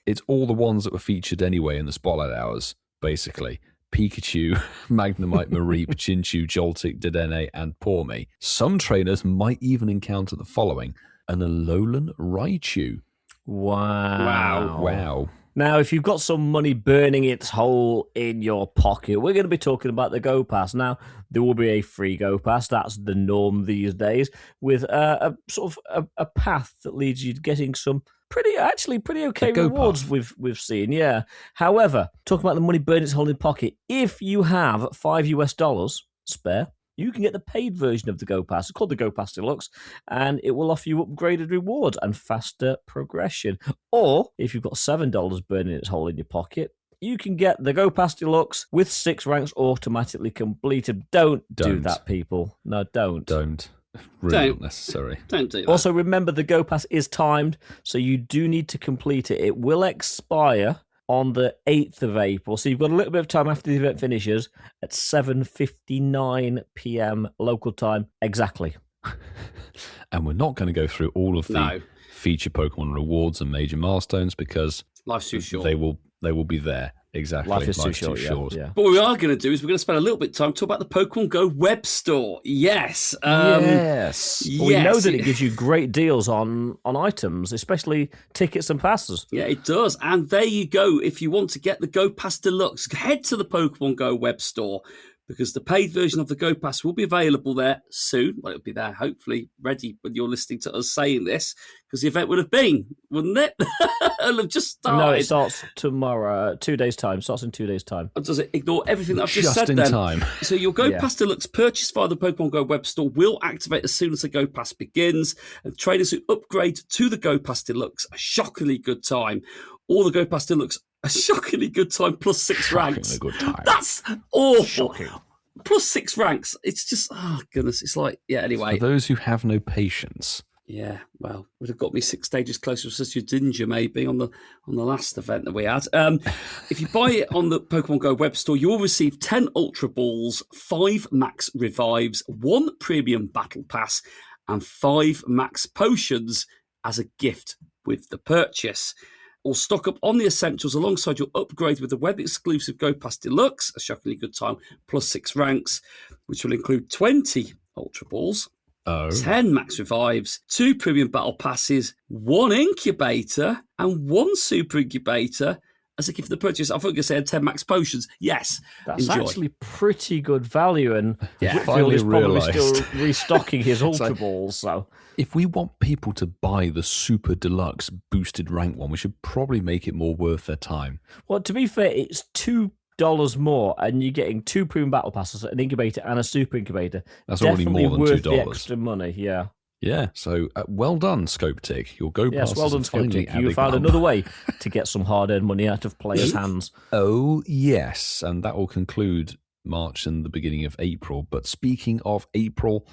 It's all the ones that were featured anyway in the spotlight hours, basically. Pikachu, Magnemite, Mareep, Chinchou, Joltik, Dedenne, and Pour Me. Some trainers might even encounter the following: an Alolan Raichu. Wow. Now, if you've got some money burning its hole in your pocket, we're going to be talking about the Go Pass. Now, there will be a free Go Pass. That's the norm these days, with a sort of a path that leads you to getting some pretty okay rewards we've seen, yeah. However, talking about the money burning its hole in your pocket, if you have $5 spare, you can get the paid version of the Go Pass. It's called the Go Pass Deluxe, and it will offer you upgraded rewards and faster progression. Or, if you've got $7 burning its hole in your pocket, you can get the Go Pass Deluxe with 6 ranks automatically completed. Don't do that, people. No, don't. Really not necessary. Don't do that. Also, remember the Go Pass is timed, so you do need to complete it. It will expire on the 8th of April, so you've got a little bit of time after the event finishes at 7:59 p.m. local time exactly. And we're not going to go through all of the feature Pokemon rewards and major milestones because life's too short. They will be there. Exactly. Life is too short. Yeah. But what we are going to do is we're going to spend a little bit of time talking about the Pokemon Go web store. Yes. Yes. We know that it gives you great deals on items, especially tickets and passes. Yeah, it does. And there you go. If you want to get the Go Pass Deluxe, head to the Pokemon Go web store because the paid version of the Go Pass will be available there soon. Well, it'll be there, hopefully, ready when you're listening to us saying this, because the event would have been, wouldn't it? It'll have just started. No, it starts tomorrow, 2 days' time. Starts in 2 days' time. Does it ignore everything that I've just said in then? time. So your Go Pass Deluxe purchased via the Pokemon Go web store will activate as soon as the Go Pass begins, and traders who upgrade to the Go Pass Deluxe a shockingly good time. All the Go Pass Deluxe a shockingly good time plus 6 ranks. Good time. That's awful. Shocking. Plus 6 ranks. It's just, oh goodness. It's like, yeah, anyway. For those who have no patience. Yeah, well, would have got me 6 stages closer to such a danger maybe on the last event that we had. If you buy it on the Pokemon Go web store, you will receive 10 Ultra Balls, 5 Max Revives, 1 Premium Battle Pass, and 5 Max Potions as a gift with the purchase. Or stock up on the essentials alongside your upgrade with the web-exclusive Go Pass Deluxe, a shockingly good time, plus 6 ranks, which will include 20 Ultra Balls, 10 Max Revives, 2 Premium Battle Passes, 1 Incubator, and 1 Super Incubator as a gift for the purchase. I thought you were going to say 10 Max Potions. Yes, that's enjoy. Actually pretty good value, and Whitfield is probably still realised. restocking his Ultra Balls, so... If we want people to buy the Super Deluxe boosted rank one, we should probably make it more worth their time. Well, to be fair, it's $2 more, and you're getting 2 Premium Battle Passes, an Incubator and a Super Incubator. That's Definitely already more than worth $2. The extra money, yeah. Yeah, so well done, Scope Tick. Your Go Pass. Yes, well done, is Scope finally Tick. You adding found up. another way to get some hard-earned money out of players' hands. Oh, yes, and that will conclude March and the beginning of April. But speaking of April,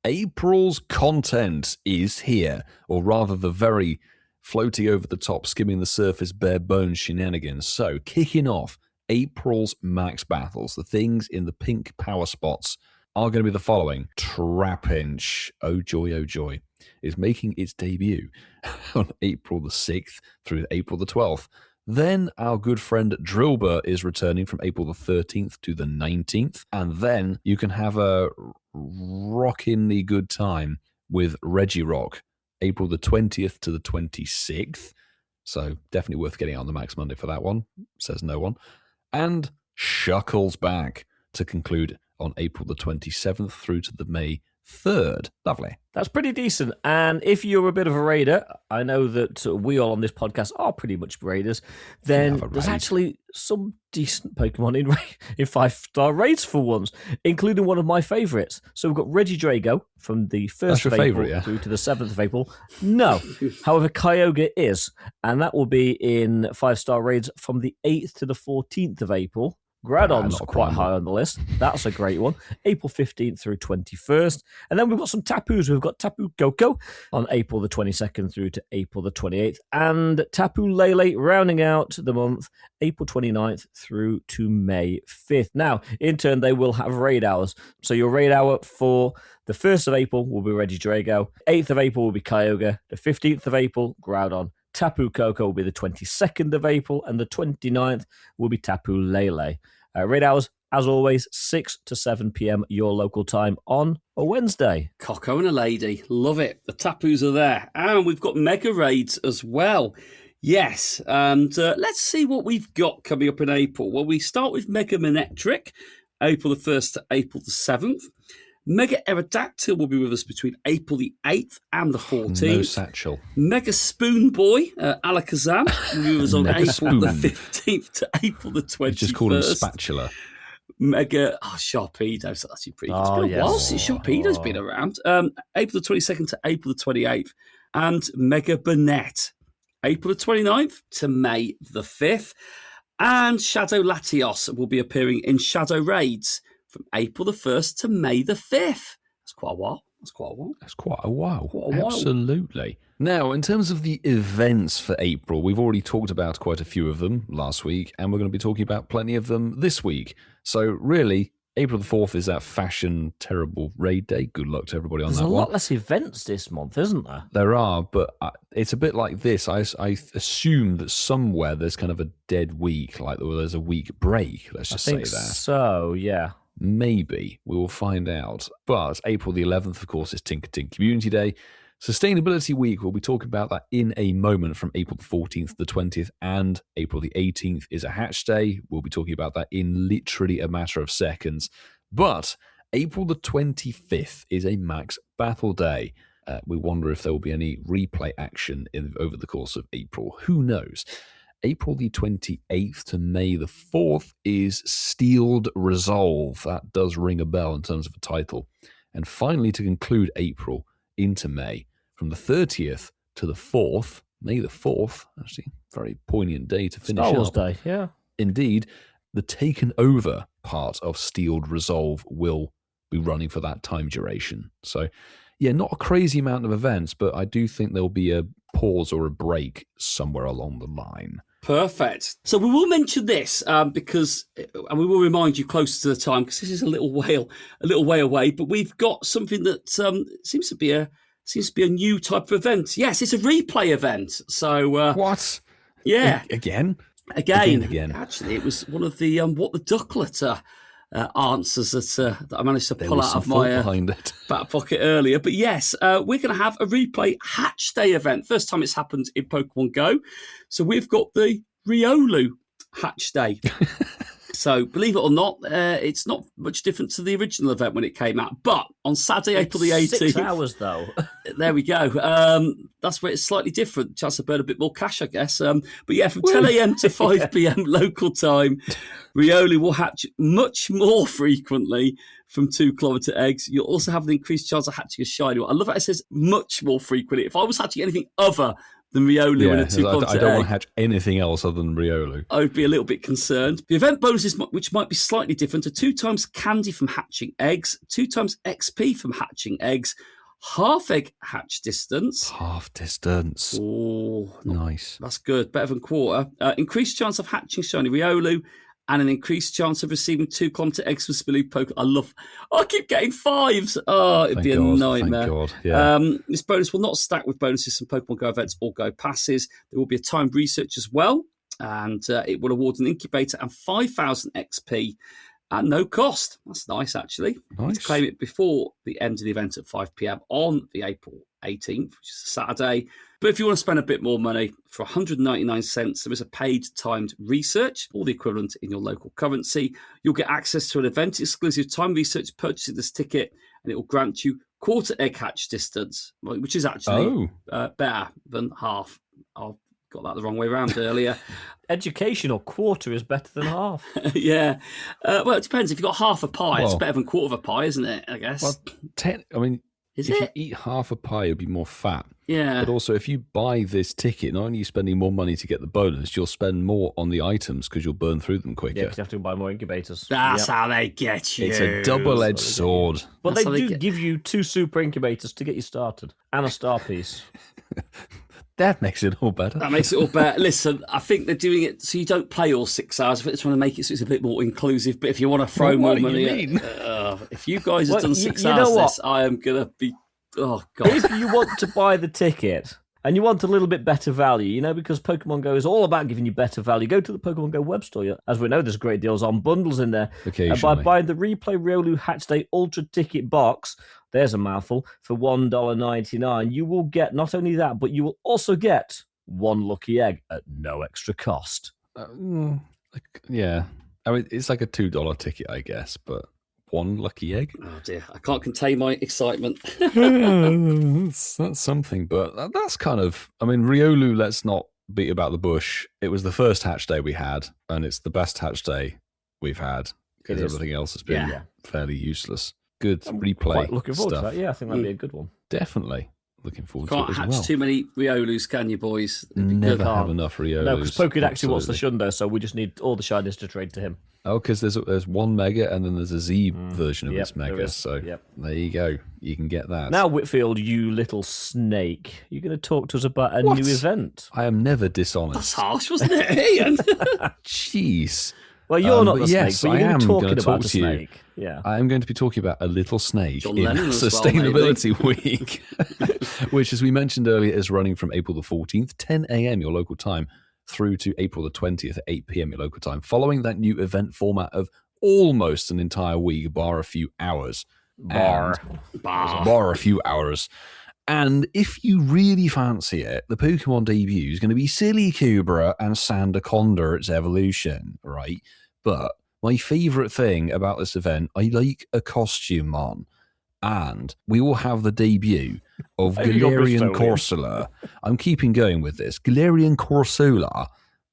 April's content is here, or rather the very floaty over the top, skimming the surface, bare bones shenanigans. So, kicking off April's max battles, the things in the pink power spots are going to be the following. Trapinch, oh joy, is making its debut on April the 6th through April the 12th. Then our good friend Drillbur is returning from April the 13th to the 19th. And then you can have a rockingly good time with Regirock, April the 20th to the 26th. So definitely worth getting on the Max Monday for that one, says no one. And Shuckle's back to conclude on April the 27th through to the May 3rd. Lovely. That's pretty decent. And if you're a bit of a raider, I know that we all on this podcast are pretty much raiders, then there's actually some decent Pokemon in 5-star raids for once, including one of my favourites. So we've got Regidrago from the 1st of April through to the 7th of April. No. However, Kyogre is, and that will be in 5-star raids from the 8th to the 14th of April. Groudon's quite high on the list. That's a great one. April 15th through 21st. And then we've got some Tapus. We've got Tapu Koko on April the 22nd through to April the 28th. And Tapu Lele rounding out the month, April 29th through to May 5th. Now, in turn, they will have raid hours. So your raid hour for the 1st of April will be Regidrago. 8th of April will be Kyogre. The 15th of April, Groudon. Tapu Koko will be the 22nd of April, and the 29th will be Tapu Lele. Raid hours, as always, 6 to 7 p.m. your local time on a Wednesday. Coco and a lady. Love it. The Tapus are there. And we've got mega raids as well. Yes. And let's see what we've got coming up in April. Well, we start with Mega Manectric, April the 1st to April the 7th. Mega Aerodactyl will be with us between April the 8th and the 14th. No satchel. Mega Spoon Boy, Alakazam, will be with us on April the 15th to April the 21st. You just call him Spatula. Mega Sharpedo, so that's pretty good. It's been a while since Sharpedo's been around. April the 22nd to April the 28th. And Mega Burnett, April the 29th to May the 5th. And Shadow Latios will be appearing in Shadow Raids from April the 1st to May the 5th. That's quite a while. Absolutely. Now, in terms of the events for April, we've already talked about quite a few of them last week, and we're going to be talking about plenty of them this week. So really, April the 4th is that fashion terrible raid day. Good luck to everybody on There's that a one. lot less events this month, isn't there? There are, but it's a bit like this. I assume that somewhere there's kind of a dead week, like there's a week break. Let's just say that. So, yeah. Maybe. We will find out. But April the 11th, of course, is Tinker Tink Community Day. Sustainability Week, we'll be talking about that in a moment from April the 14th to the 20th, and April the 18th is a Hatch Day. We'll be talking about that in literally a matter of seconds. But April the 25th is a Max Battle Day. We wonder if there will be any replay action over the course of April. Who knows? April the 28th to May the 4th is Steeled Resolve. That does ring a bell in terms of a title. And finally, to conclude April into May, from the 30th to the 4th, May the 4th, actually, very poignant day to finish Star Wars up. Day, yeah. Indeed, the Taken Over part of Steeled Resolve will be running for that time duration. So, yeah, not a crazy amount of events, but I do think there'll be a pause or a break somewhere along the line. Perfect. So we will mention this because, and we will remind you closer to the time because this is a little way away. But we've got something that seems to be a new type of event. Yes, it's a replay event. So What? Yeah, Again. Actually, it was one of the what the Ducklett answers that I managed to pull out of my back pocket earlier. But yes, we're going to have a replay Hatch Day event. First time it's happened in Pokemon Go. So we've got the Riolu Hatch Day. So believe it or not, it's not much different to the original event when it came out. But on Saturday, April the 18th... 6 hours, though. There we go. That's where it's slightly different. Chance to burn a bit more cash, I guess. But yeah, from 10 a.m. to 5 p.m. local time, Riolu will hatch much more frequently from 2-kilometre eggs. You'll also have an increased chance of hatching a shiny one. I love how it says much more frequently. If I was hatching anything other than Riolu in a 2-kilometre egg, I don't want to hatch anything else other than Riolu. I would be a little bit concerned. The event bonuses, which might be slightly different, are 2 times candy from hatching eggs, 2 times XP from hatching eggs, half egg hatch distance. Half distance. Oh, nice. That's good. Better than quarter. Increased chance of hatching shiny Riolu, and an increased chance of receiving 2-kilometre eggs from Spilly Poke. I keep getting 5s. Oh, it'd be a nightmare. Thank God. Yeah. This bonus will not stack with bonuses from Pokemon Go events or Go passes. There will be a timed research as well, and it will award an incubator and 5,000 XP at no cost. That's nice, actually. Nice. You can claim it before the end of the event at 5 p.m. on the April 18th, which is a Saturday. But if you want to spend a bit more money, for 199 cents, there is a paid timed research, or the equivalent in your local currency. You'll get access to an event-exclusive timed research purchasing this ticket, and it will grant you quarter egg hatch distance, which is actually better than half. I've got that the wrong way around earlier. Educational quarter is better than half. Yeah. Well, it depends. If you've got half a pie, it's better than quarter of a pie, isn't it, I guess? Well, if you eat half a pie, you'll be more fat. Yeah. But also, if you buy this ticket, not only are you spending more money to get the bonus, you'll spend more on the items because you'll burn through them quicker. Yeah, because you have to buy more incubators. That's how they get you. It's a double-edged sword. But they do give you 2 super incubators to get you started and a star piece. That makes it all better. Listen, I think they're doing it so you don't play all 6 hours. I think they're trying to make it so it's a bit more inclusive. But if you want to throw more money if you guys have done 6 hours this, I am going to be... Oh, God. If you want to buy the ticket and you want a little bit better value, because Pokemon Go is all about giving you better value, go to the Pokemon Go web store. As we know, there's great deals on bundles in there. And by buying the Replay Riolu Hatch Day Ultra Ticket Box, there's a mouthful, for $1.99, you will get not only that, but you will also get 1 lucky egg at no extra cost. Yeah. I mean, it's like a $2 ticket, I guess, but 1 lucky egg? Oh, dear. I can't contain my excitement. That's something, but that's kind of... I mean, Riolu, let's not beat about the bush. It was the first Hatch Day we had, and it's the best Hatch Day we've had, because everything else has been fairly useless. Good replay quite looking forward stuff. to that. Yeah, I think that'd be a good one. Definitely looking forward to it as Can't well. hatch too many Riolus, can you, boys? Never have enough Riolus. No, because Poké actually wants the Shundo, so we just need all the shinies to trade to him. Oh, because there's 1 mega and then there's a Z version of this mega. So there you go. You can get that. Now, Whitfield, you little snake, you're going to talk to us about a new event. I am never dishonest. That's harsh, wasn't it, Ian? Jeez. Well, you're not the yes, snake, but you're I am talking going to about talk the to you. snake. Yeah. I am going to be talking about a little snake John in Lennon as well, Sustainability Week, which, as we mentioned earlier, is running from April the 14th, 10 a.m. your local time, through to April the 20th at 8 p.m. your local time, following that new event format of almost an entire week, bar a few hours. Bar A few hours. And if you really fancy it, the Pokemon debut is going to be Silicobra and Sandaconda, its evolution, right? But my favourite thing about this event, I like a costume, man. And we will have the debut of Galarian Corsola. I'm keeping going with this. Galarian Corsola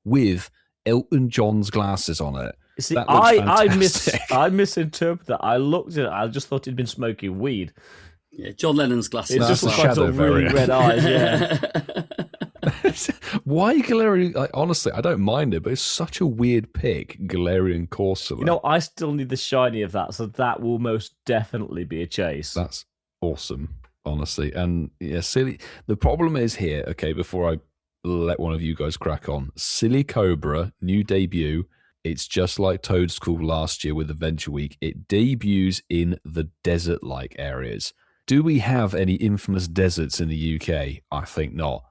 with Elton John's glasses on it. See, That looks I fantastic. misinterpreted that. I looked at it, I just thought he'd been smoking weed. Yeah, John Lennon's glasses. It That's just a looks like shadow sort of really variant. red eyes, yeah. Why Galarian? Like, honestly, I don't mind it, but it's such a weird pick, Galarian Corsola. You know, I still need the shiny of that, so that will most definitely be a chase. That's awesome, honestly. And yeah, silly. The problem is here, okay, before I let one of you guys crack on, Silicobra, new debut. It's just like Toadschool last year with Adventure Week. It debuts in the desert-like areas. Do we have any infamous deserts in the UK? I think not.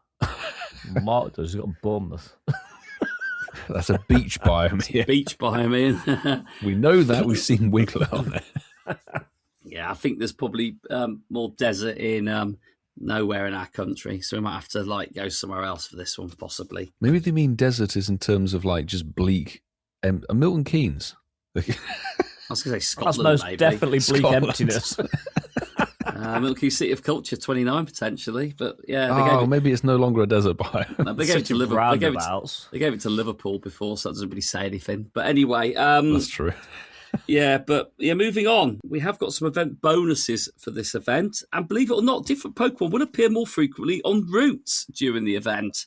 Mark does, he's got Bournemouth. That's a beach biome here. Beach biome, Ian. We know that. We've seen Wiggler on it. Yeah, I think there's probably more desert in nowhere in our country, so we might have to go somewhere else for this one, possibly. Maybe they mean desert is in terms of just bleak. Milton Keynes. I was going to say Scotland, That's most maybe. definitely bleak Scotland. emptiness. Milton Keynes City of Culture, 29 potentially, but yeah. Maybe it's no longer a desert biome. They gave it to Liverpool. Roundabouts. They gave it to Liverpool before, so that doesn't really say anything. But anyway, That's true. moving on. We have got some event bonuses for this event, and believe it or not, different Pokemon will appear more frequently on routes during the event.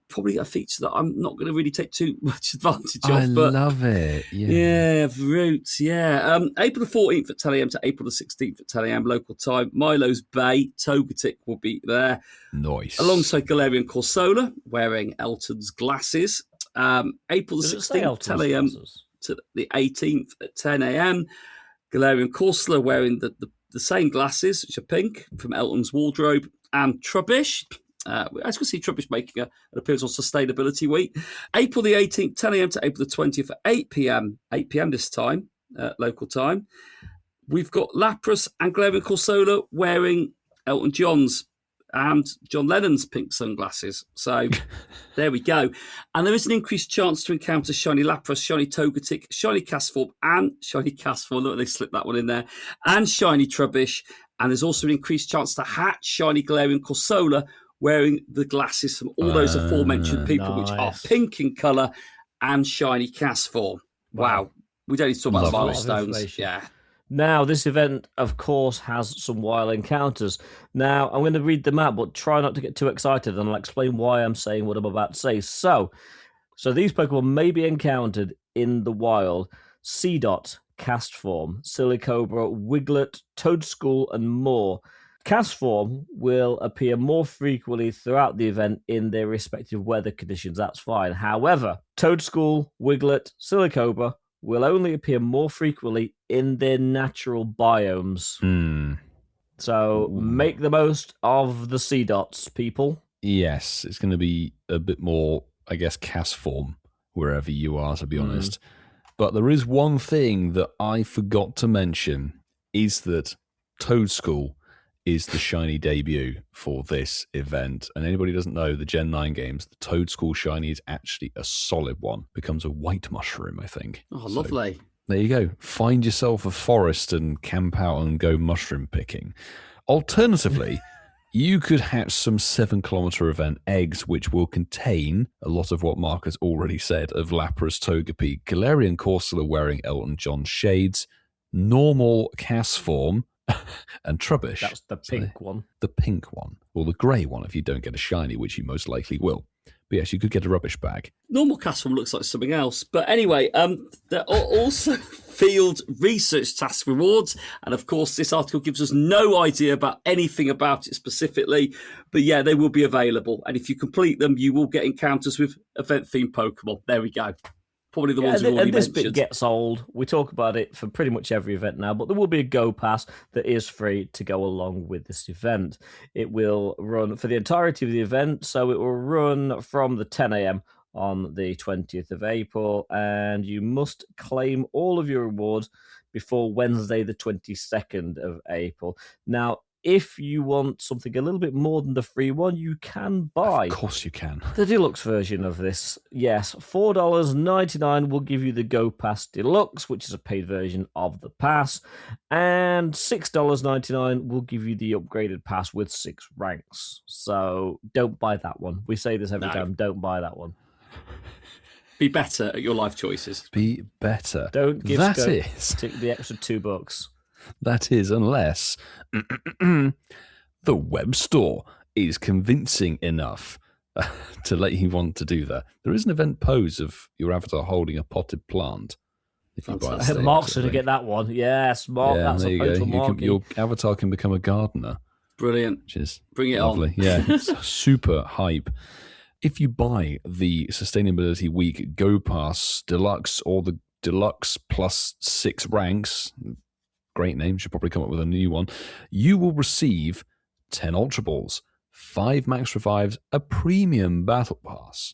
Probably a feature that I'm not going to really take too much advantage of. I but love it. Yeah, routes, yeah. April the 14th at 10 a.m. to April the 16th at 10 a.m. local time. Milo's Bay, Togetic will be there. Nice. Alongside Galarian Corsola, wearing Elton's glasses. April the 16th, 10 a.m. to the 18th at 10 a.m. Galarian Corsola wearing the same glasses, which are pink, from Elton's wardrobe. And Trubbish. As you can see, Trubbish making an appearance on Sustainability Week. April the 18th, 10 a.m. to April the 20th at 8 p.m. 8 p.m. this time, local time. We've got Lapras and Galarian Corsola wearing Elton John's and John Lennon's pink sunglasses. So there we go. And there is an increased chance to encounter Shiny Lapras, Shiny Togetic, Shiny Castform, and Shiny Castform. Look, they slipped that one in there. And Shiny Trubbish. And there's also an increased chance to hatch Shiny Galarian Corsola, wearing the glasses from all those aforementioned people, which are pink in colour and Shiny Castform. Wow. We don't need to talk about milestones. Yeah. Now, this event, of course, has some wild encounters. Now, I'm going to read them out, but try not to get too excited, and I'll explain why I'm saying what I'm about to say. So these Pokemon may be encountered in the wild. Seedot, Castform, Silicobra, Wiglet, Toadschool, and more. Castform will appear more frequently throughout the event in their respective weather conditions. That's fine. However, Toadschool, Wiglet, Silicobra will only appear more frequently in their natural biomes. So make the most of the Seedots, people. Yes, it's going to be a bit more, I guess, Castform wherever you are, to be honest. But there is one thing that I forgot to mention, is that Toadschool is the shiny debut for this event. And anybody who doesn't know, the Gen 9 games, the Toadschool shiny is actually a solid one. Becomes a white mushroom, I think. Oh, lovely. There you go. Find yourself a forest and camp out and go mushroom picking. Alternatively, you could hatch some 7-kilometer event eggs, which will contain a lot of what Mark has already said of Lapras, Togepi, Galarian Corsola wearing Elton John shades, normal Castform, and Trubbish. That's the pink one. The pink one. Or the grey one if you don't get a shiny, which you most likely will. But yes, you could get a rubbish bag. Normal Castform looks like something else. But anyway, there are also field research task rewards. And of course, this article gives us no idea about anything about it specifically. But yeah, they will be available. And if you complete them, you will get encounters with event-themed Pokemon. There we go. Probably the ones we've already and this mentioned. bit gets old. We talk about it for pretty much every event now, but there will be a Go Pass that is free to go along with this event. It will run for the entirety of the event, so it will run from the 10 a.m. on the 20th of April, and you must claim all of your rewards before Wednesday, the 22nd of April. Now, if you want something a little bit more than the free one, you can buy. Of course you can. The deluxe version of this. Yes, $4.99 will give you the Go Pass Deluxe, which is a paid version of the pass, and $6.99 will give you the upgraded pass with 6 ranks. So don't buy that one. We say this every time. Don't buy that one. Be better at your life choices. Be better. Don't give That Scope is. the extra $2. That is, unless the web store is convincing enough to let you want to do that. There is an event pose of your avatar holding a potted plant. If you buy Fantastic. that, Mark's going to get that one. Yes, Mark, that's there a you total go. marking. Your avatar can become a gardener, Brilliant. which is Bring it lovely. on. Yeah, it's super hype. If you buy the Sustainability Week Go Pass Deluxe or the Deluxe plus 6 ranks, great name, should probably come up with a new one, you will receive 10 Ultra Balls, 5 Max Revives, a Premium Battle Pass,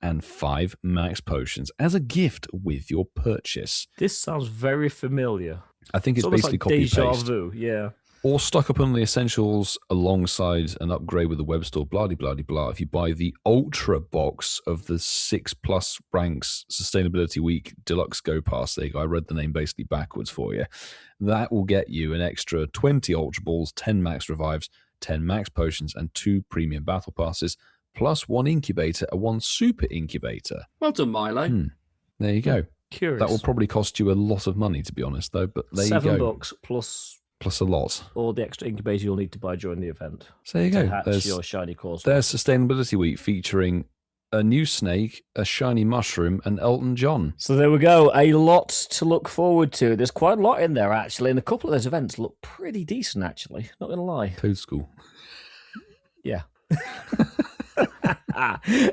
and 5 Max Potions as a gift with your purchase. This sounds very familiar. I think it's almost basically like deja copy-paste. vu, yeah. Or stock up on the essentials alongside an upgrade with the web store, blah, blah, blah, blah. If you buy the Ultra box of the 6+ ranks Sustainability Week Deluxe Go Pass, there you go. I read the name basically backwards for you. That will get you an extra 20 Ultra Balls, 10 Max Revives, 10 Max Potions, and 2 Premium Battle Passes, plus 1 Incubator and 1 Super Incubator. Well done, Milo. There you go. Curious. That will probably cost you a lot of money, to be honest, though. But there you go. $7 plus Plus a lot. all the extra incubator you'll need to buy during the event. So there you to go. hatch your shiny course. There's Sustainability Week featuring a new snake, a shiny mushroom, and Elton John. So there we go. A lot to look forward to. There's quite a lot in there, actually, and a couple of those events look pretty decent, actually. Not going to lie. Toad School. Yeah.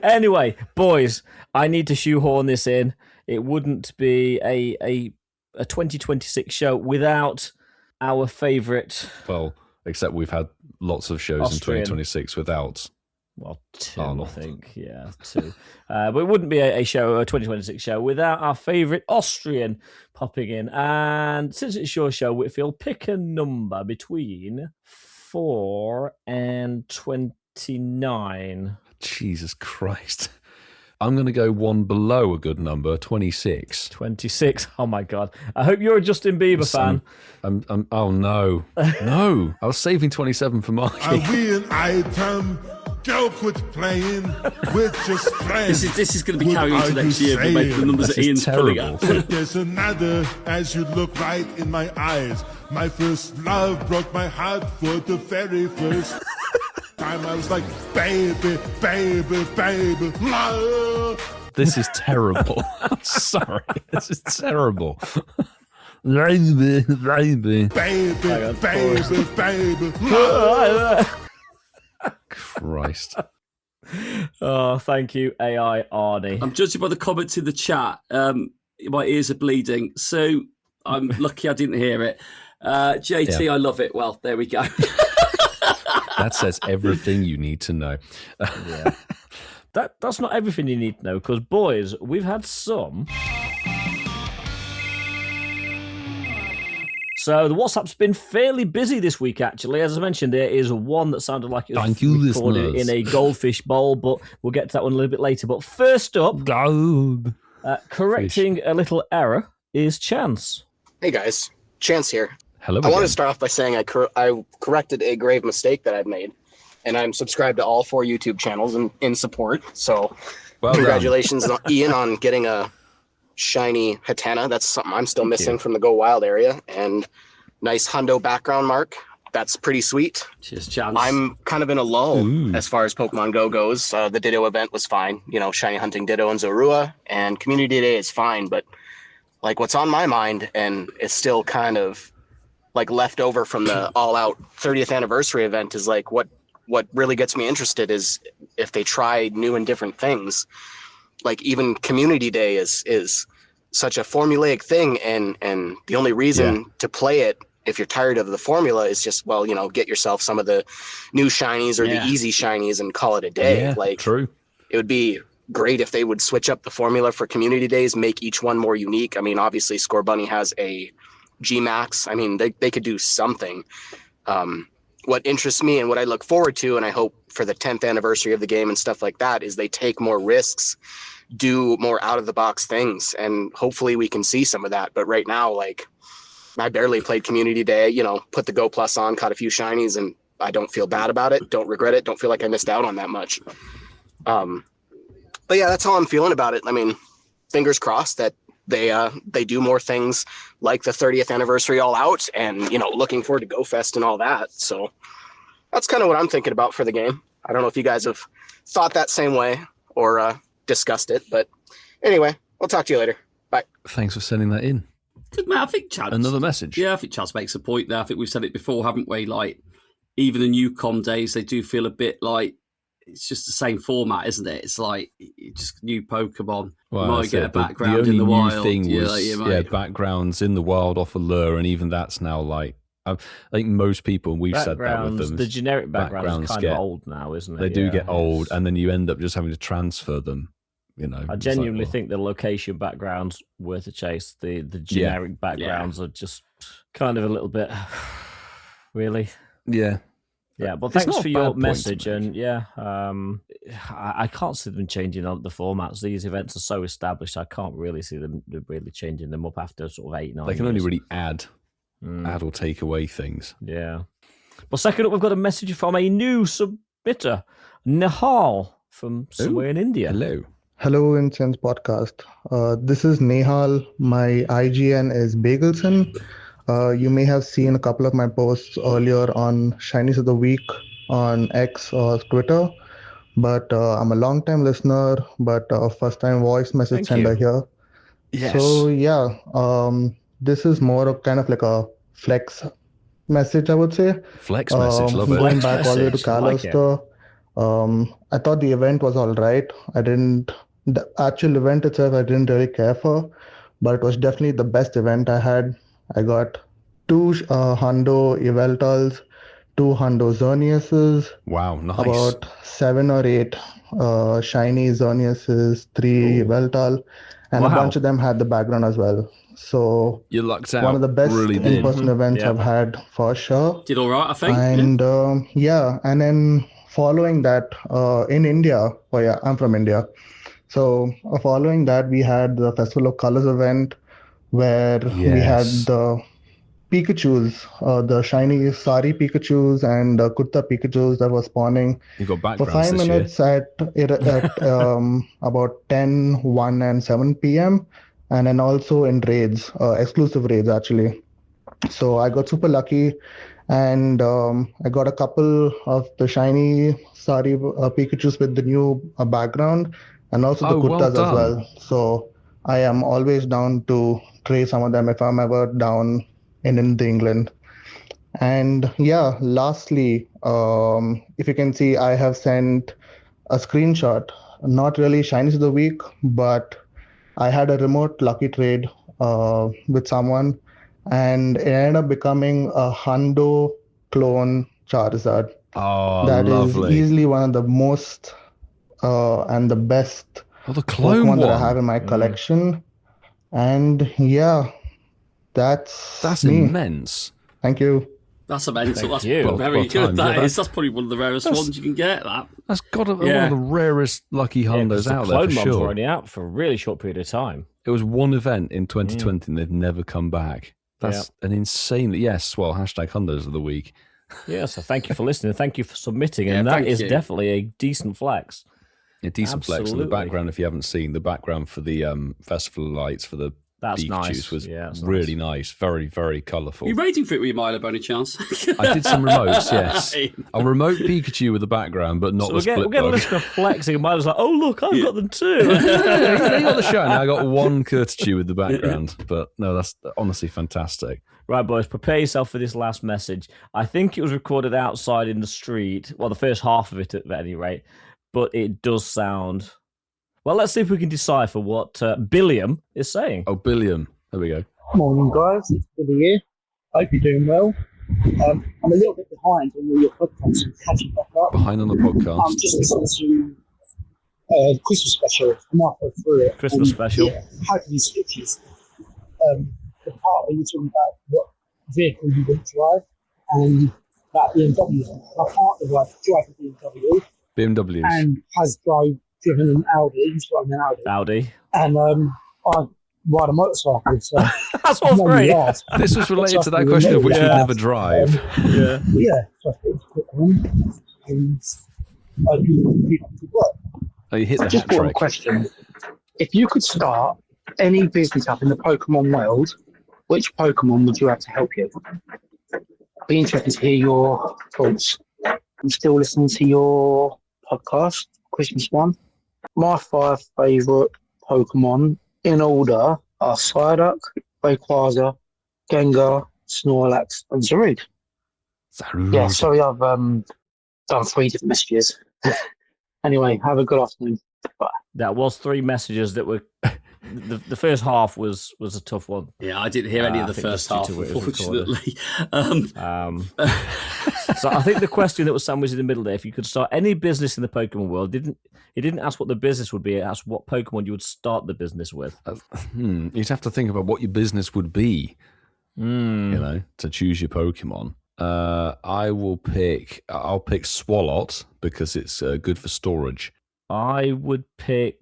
Anyway, boys, I need to shoehorn this in. It wouldn't be a 2026 show without our favourite. Well, except we've had lots of shows Austrian. in 2026 without. Well, 2, Arnold. I think. Yeah, 2. But it wouldn't be a 2026 show without our favourite Austrian popping in. And since it's your show, Whitfield, pick a number between 4 and 29. Jesus Christ. I'm going to go one below a good number, 26. 26. Oh, my God. I hope you're a Justin Bieber fan. Oh, no. No. I was saving 27 for Marky. Are we an item? Go quit playing. We're just friends. This is going to be What carrying on to are next you year. But make the saying? numbers This that is Ian's pulling terrible. at. There's another as you look right in my eyes. My first love broke my heart for the very first time. I was like, baby, baby, baby, love. This is terrible. I'm sorry. This is terrible. Baby, baby. Baby, baby, baby, love. Christ. Oh, thank you, AI Arnie. I'm judging by the comments in the chat. My ears are bleeding, so I'm lucky I didn't hear it. JT, Yeah. I love it. Well, there we go. That says everything you need to know. Yeah. That's not everything you need to know, because, boys, we've had some. So the WhatsApp's been fairly busy this week, actually. As I mentioned, there is one that sounded like it was Thank you, recorded listeners. in a goldfish bowl, but we'll get to that one a little bit later. But first up, Gold. correcting a little error is Chance. Hey guys, Chance here. Hello I want again. to start off by saying I corrected a grave mistake that I'd made, and I'm subscribed to all 4 YouTube channels in support. So, Well done. congratulations, Ian, on getting a shiny Hatana. That's something I'm still missing from the Go Wild area. And nice hundo background, Mark. That's pretty sweet. Cheers, Chance. I'm kind of in a lull Ooh. as far as Pokemon Go goes. The Ditto event was fine. You know, shiny hunting Ditto and Zorua, and Community Day is fine. But like, what's on my mind, and it's still kind of like left over from the all-out 30th anniversary event, is like what really gets me interested is if they try new and different things. like even Community Day is such a formulaic thing, and the only reason to play it if you're tired of the formula is just, well, get yourself some of the new shinies or the easy shinies and call it a day. Yeah, like true. It would be great if they would switch up the formula for Community Days, make each one more unique. I mean, obviously Score Bunny has a G-Max. I mean, they could do something. What interests me and what I look forward to, and I hope for the 10th anniversary of the game and stuff like that, is they take more risks, do more out-of-the-box things, and hopefully we can see some of that. But right now, like, I barely played Community Day, put the Go Plus on, caught a few shinies, and I don't feel bad about it, don't regret it, don't feel like I missed out on that much. But yeah, that's how I'm feeling about it. I mean, fingers crossed that they do more things like the 30th anniversary all out, and looking forward to Go Fest and all that. So that's kind of what I'm thinking about for the game. I don't know if you guys have thought that same way or discussed it, but anyway, I'll talk to you later. Bye. Thanks for sending that in. Good man. I think Chad. Another message. Yeah, I think Chad makes a point there. I think we've said it before, haven't we? Like, even the new com days, they do feel a bit like it's just the same format, isn't it? It's like just new Pokemon. Well, you might get a background the only in the new wild. thing was backgrounds in the wild off a lure, and even that's now like I think most people, we've said that with them. The generic backgrounds kind of old now, isn't it? They do get old, and then you end up just having to transfer them. I genuinely think the location backgrounds worth a chase. The generic backgrounds are just kind of a little bit really. Yeah. Yeah, but thanks for your message, and I can't see them changing the formats. These events are so established, I can't really see them really changing them up after sort of 8-9 years. They can only really add or take away things. Yeah. Well, second up, we've got a message from a new submitter, Nihal, from somewhere in India. Hello, Incense Podcast. This is Nehal. My IGN is Bagelson. You may have seen a couple of my posts earlier on Shinies of the Week on X or Twitter, but I'm a long-time listener, but first-time voice message sender here. Yes. So, this is more of kind of like a flex message, I would say. Flex message, love it. Going back all the way to Callister, I thought the event was all right. The actual event itself, I didn't really care for, but it was definitely the best event I had. I got 2 Hundo Yveltals, 2 Hundo Xerneases. Wow, nice. About 7 or 8 shiny Xerneases, 3 Yveltal, and a bunch of them had the background as well. So you lucked out. One of the best really in-person events I've had for sure. Did all right, I think. And and then following that in India, I'm from India. So following that, we had the Festival of Colors event where we had the Pikachus, the shiny Sari Pikachus and Kurta Pikachus that was spawning for 5 minutes at about 10, 1 and 7 p.m. And then also in raids, exclusive raids actually. So I got super lucky and I got a couple of the shiny Sari Pikachus with the new background and also the Kurtas as well. So I am always down to try some of them if I'm ever down in England. And lastly, if you can see, I have sent a screenshot, not really Shinies of the Week, but I had a remote lucky trade with someone, and it ended up becoming a Hundo clone Charizard. Oh, that lovely. is easily one of the most and the best the clone Pokemon that I have in my collection. And that's me. Immense. Thank you. That's immense. That's you. very good. That's probably one of the rarest ones you can get. That's got one of the rarest lucky Hundos out there for sure. Clone were only out for a really short period of time. It was one event in 2020 and they've never come back. That's an insane. Yes, well, hashtag Hundos of the Week. Yeah, so thank you for listening. Thank you for submitting. And that is definitely a decent flex. A decent flex. And the background, if you haven't seen, the background for the Festival Lights for the Pikachus was really nice. Very, very colourful. Are you rating for it with your Milo by any chance? I did some remotes, yes. A remote Pikachu with the background, but not the split We'll get a list of flexing, and Milo's like, oh, look, I've got them too. You got the shine. I got one Kurtachu with the background, but no, that's honestly fantastic. Right, boys, prepare yourself for this last message. I think it was recorded outside in the street. Well, the first half of it at any rate, but it does sound... Well, let's see if we can decipher what Billiam is saying. Oh, Billiam. There we go. Morning, guys. It's Billy here. Hope you're doing well. I'm a little bit behind on all your podcasts and catching back up. Behind on the podcast. I'm just listening to Christmas special. I'm halfway through it. Christmas special. Yeah, happy sketches. The part where you're talking about what vehicle you would drive and that BMW. My partner drives a BMW. BMWs. And has driven an Audi. He's driving an Audi. Audi. And I ride a motorcycle. So that's all three. This was related to that question of which we'd never drive. Yeah. So I thought it was a quick one. And I do keep up to work. Oh, you hit the just hat trick. One question. If you could start any business up in the Pokemon world, which Pokemon would you have to help you? I'd be interested to hear your thoughts. I'm still listening to your podcast, Christmas one. My 5 favourite Pokemon in order are Psyduck, Rayquaza, Gengar, Snorlax, and Zarude. Yeah, sorry I've done 3 different messages. Anyway, have a good afternoon. Bye. That was 3 messages that were... The first half was a tough one. Yeah, I didn't hear any of the first half, unfortunately. So I think the question that was sandwiched in the middle there, if you could start any business in the Pokemon world, it didn't ask what the business would be, it asked what Pokemon you would start the business with. You'd have to think about what your business would be, to choose your Pokemon. I'll pick Swalot because it's good for storage. I would pick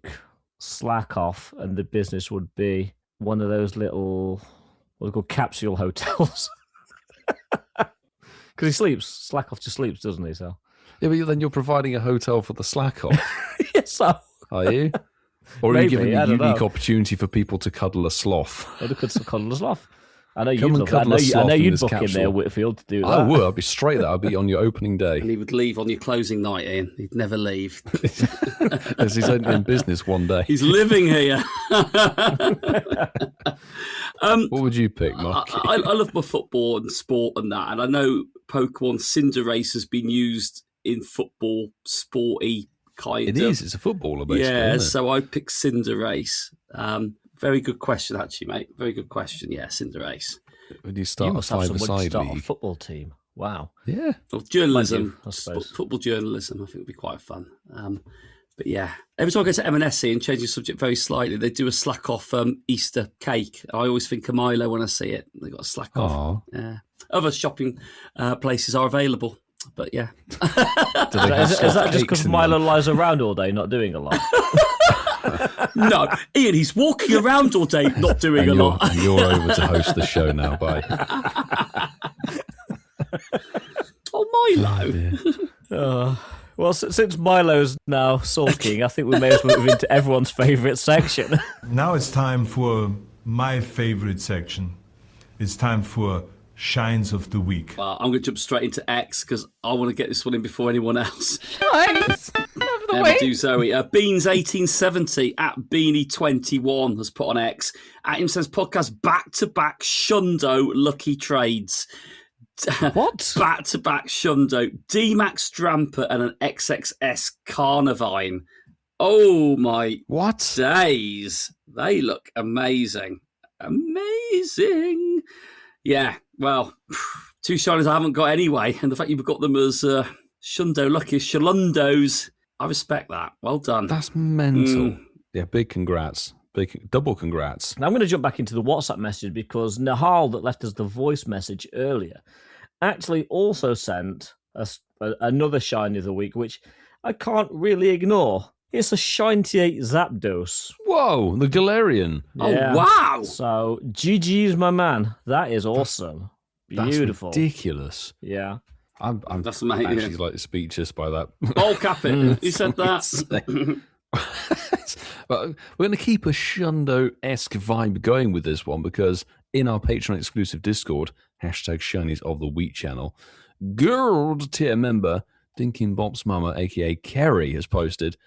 Slack Off, and the business would be one of those little, what are called, capsule hotels. Because he sleeps. Slack Off just sleeps, doesn't he? So yeah, but then you're providing a hotel for the Slack Off. Yes, so are you? Or are maybe, you giving a unique know. opportunity for people to cuddle a sloth? Or they could cuddle a sloth. I know Come you'd and love cuddle that. a sloth I know in you'd this book in capsule. there, Whitfield, to do that. I would. I'd be straight there. I'd be on your opening day. And he would leave on your closing night, Ian. He'd never leave. As he's only in business one day. He's living here. What would you pick, Mark? I love my football and sport and that. And I know Pokemon Cinderace has been used in football, sporty kind It of. is. It's a footballer, basically. Yeah, isn't it? so I pick Cinderace. Very good question, actually, mate. Very good question. Yeah, Cinderace. When you You start a must have someone to five-a-side start a league. football team. Wow. Yeah. Well, journalism, I suppose. football journalism, I think would be quite fun. But yeah, every time I go to M&SC and change the subject very slightly, they do a slack off Easter cake. I always think of Milo when I see it. They got a slack off. Aw. Yeah. Other shopping places are available, but yeah. Do they have Is soft that just cakes because in Milo them? lies around all day, not doing a lot? No, Ian, he's walking around all day, not doing a lot. And you're over to host the show now, bye. Oh, Milo. Well, since Milo's now sulking, I think we may as well move into everyone's favourite section. Now it's time for my favorite section. It's time for Shines of the Week. Well, I'm going to jump straight into X because I want to get this one in before anyone else. Shines of the Never week. do, Zoe. Beans1870 at Beanie21 has put on X. At him says podcast back-to-back Shundo lucky trades. What? Back-to-back Shundo. D-Max Dramper and an XXS Carnivine. Oh, my days. They look amazing. Amazing. Yeah, well, 2 shinies I haven't got anyway. And the fact you've got them as Shundo lucky Shulundos, I respect that. Well done. That's mental. Yeah, big congrats. Double congrats. Now I'm going to jump back into the WhatsApp message because Nahal, that left us the voice message earlier, actually also sent us another shiny of the week, which I can't really ignore. It's a Shinty 8 Zapdos. Whoa, the Galarian. Yeah. Oh, wow. So, GG's my man. That is awesome. Beautiful. That's ridiculous. Yeah. I'm That's amazing. actually like speechless by that. Ball cap it. Who said that? But we're going to keep a Shundo-esque vibe going with this one because in our Patreon exclusive Discord, #Shinies of the Week channel, Gold tier member Dinkin Bob's Mama, aka Kerry, has posted,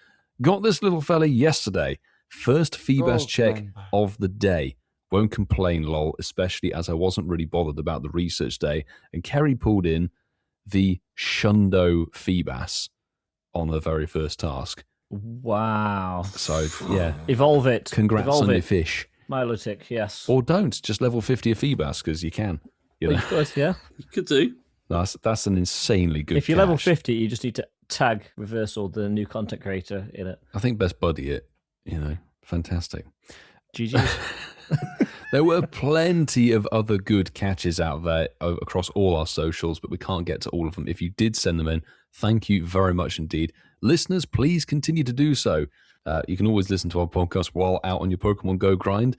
got this little fella yesterday. First Feebas check of the day. Won't complain, lol, especially as I wasn't really bothered about the research day. And Kerry pulled in the Shundo Feebas on her very first task. Wow. So, yeah. Evolve it. Congrats Evolve on your it. fish. Milotic, yes. Or don't. Just level 50 a Feebas, because you can. You know? You could, yeah. You could do. That's an insanely good If you're level cache. 50, you just need to tag Reversal, the new content creator, in it. I think best buddy it. Fantastic. GG. There were plenty of other good catches out there across all our socials, but we can't get to all of them. If you did send them in, thank you very much indeed. Listeners, please continue to do so. You can always listen to our podcast while out on your Pokemon Go grind.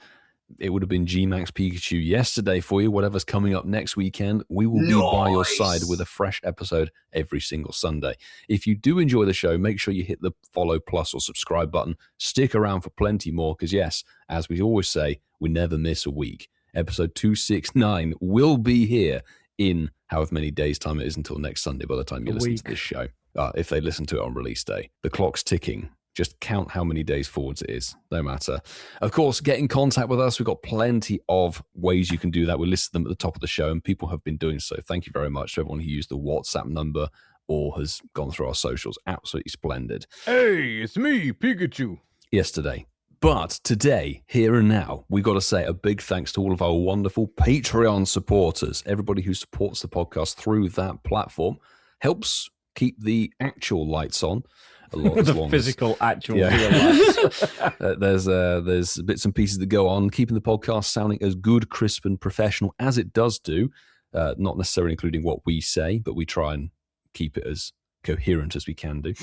It would have been G-Max Pikachu yesterday for you. Whatever's coming up next weekend, we will be by your side with a fresh episode every single Sunday. If you do enjoy the show, make sure you hit the follow plus or subscribe button. Stick around for plenty more because, yes, as we always say, we never miss a week. Episode 269 will be here in however many days' time it is until next Sunday by the time you listen to this show. If they listen to it on release day. The clock's ticking. Just count how many days forwards it is. No matter. Of course, get in contact with us. We've got plenty of ways you can do that. We listed them at the top of the show, and people have been doing so. Thank you very much to everyone who used the WhatsApp number or has gone through our socials. Absolutely splendid. Hey, it's me, Pikachu. Yesterday. But today, here and now, we got to say a big thanks to all of our wonderful Patreon supporters. Everybody who supports the podcast through that platform helps keep the actual lights on. The physical, actual real life. There's bits and pieces that go on, keeping the podcast sounding as good, crisp, and professional as it does do. Not necessarily including what we say, but we try and keep it as coherent as we can do.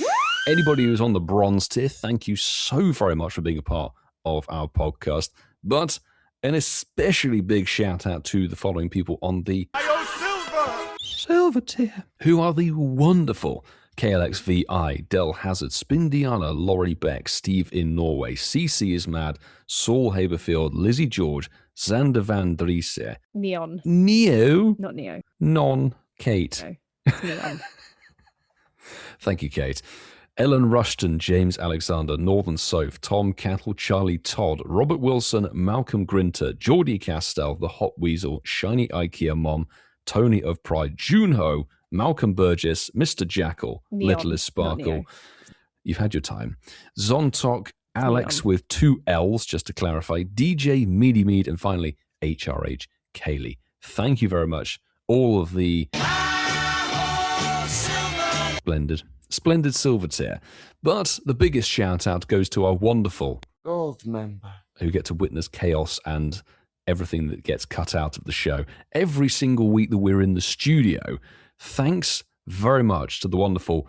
Anybody who's on the bronze tier, thank you so very much for being a part of our podcast. But an especially big shout out to the following people on the Silver tier, who are the wonderful KLXVI, Del Hazard, Spindiana, Laurie Beck, Steve in Norway, CC is Mad, Saul Haberfield, Lizzie George, Xander Van Driese, Neon. Neo. Not Neo. Non. Kate. No. Neon. Thank you, Kate. Ellen Rushton, James Alexander, Northern Soph, Tom Cattle, Charlie Todd, Robert Wilson, Malcolm Grinter, Geordie Castell, The Hot Weasel, Shiny IKEA Mom, Tony of Pride, Junho, Malcolm Burgess, Mr. Jackal, Neon, Littlest Sparkle. You've had your time. Zontok, Alex Neon. with 2 L's, just to clarify, DJ Meaty Mead, and finally, HRH Kaylee. Thank you very much. All of the splendid silver tier. But the biggest shout out goes to our wonderful Gold member who get to witness chaos and everything that gets cut out of the show every single week that we're in the studio. Thanks very much to the wonderful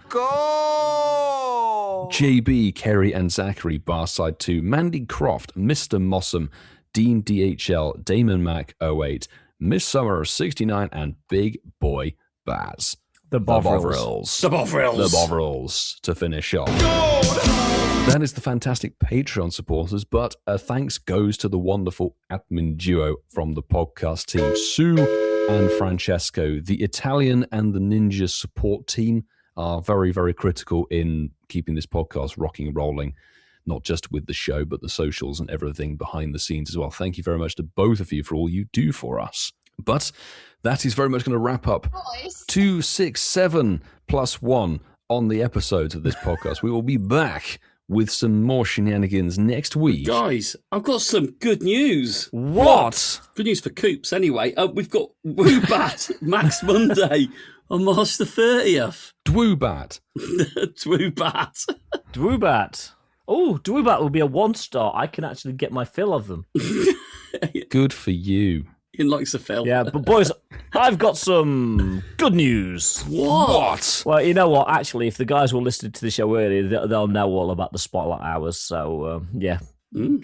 JB, Kerry and Zachary, Barside 2, Mandy Croft, Mr. Mossum, Dean DHL, Damon Mac 08, Miss Summer 69, and Big Boy Baz. The Bovrils. The Bovrils. The Bovrils to finish off. That is the fantastic Patreon supporters, but thanks goes to the wonderful admin duo from the podcast team, Sue and Francesco. The Italian and the Ninja support team are very, very critical in keeping this podcast rocking and rolling, not just with the show, but the socials and everything behind the scenes as well. Thank you very much to both of you for all you do for us. But that is very much going to wrap up 267 plus 1 on the episodes of this podcast. We will be back with some more shenanigans next week. Guys, I've got some good news. What? Good news for Coops, anyway. We've got Woobat Max Monday on March the 30th. Dwoobat. Dwoobat. Dwoobat. Oh, Dwoobat will be a 1-star. I can actually get my fill of them. Good for you. Ian likes the fill. Yeah, but boys, I've got some good news. What? Well, you know what? Actually, if the guys were listening to the show earlier, they'll know all about the Spotlight Hours. So,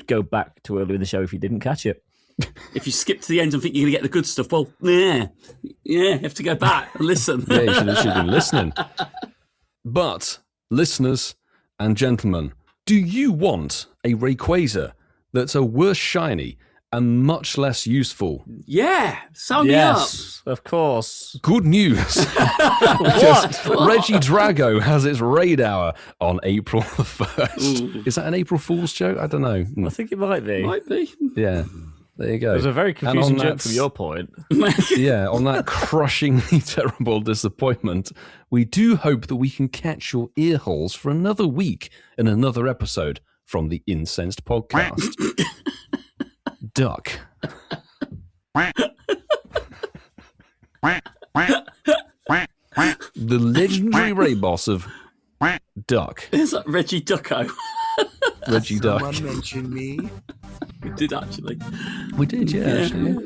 go back to earlier in the show if you didn't catch it. If you skip to the end and think you're going to get the good stuff, well, you have to go back and listen. Yeah, you should have been listening. But, listeners and gentlemen, do you want a Rayquaza that's a worse shiny and much less useful? Yeah, sign me up. Of course. Good news. Because Reggie Drago has its raid hour on April the 1st. Is that an April Fool's joke? I don't know. I think it might be. Might be. Yeah. There you go. It was a very confusing And on joke from your point. Yeah, on that crushingly terrible disappointment, we do hope that we can catch your ear holes for another week in another episode from the Incensed Podcast. Duck. The legendary raid boss of Duck. Is that Reggie Ducko? Reggie Duck. Someone mentioned me. We did actually. We did, yeah. Actually.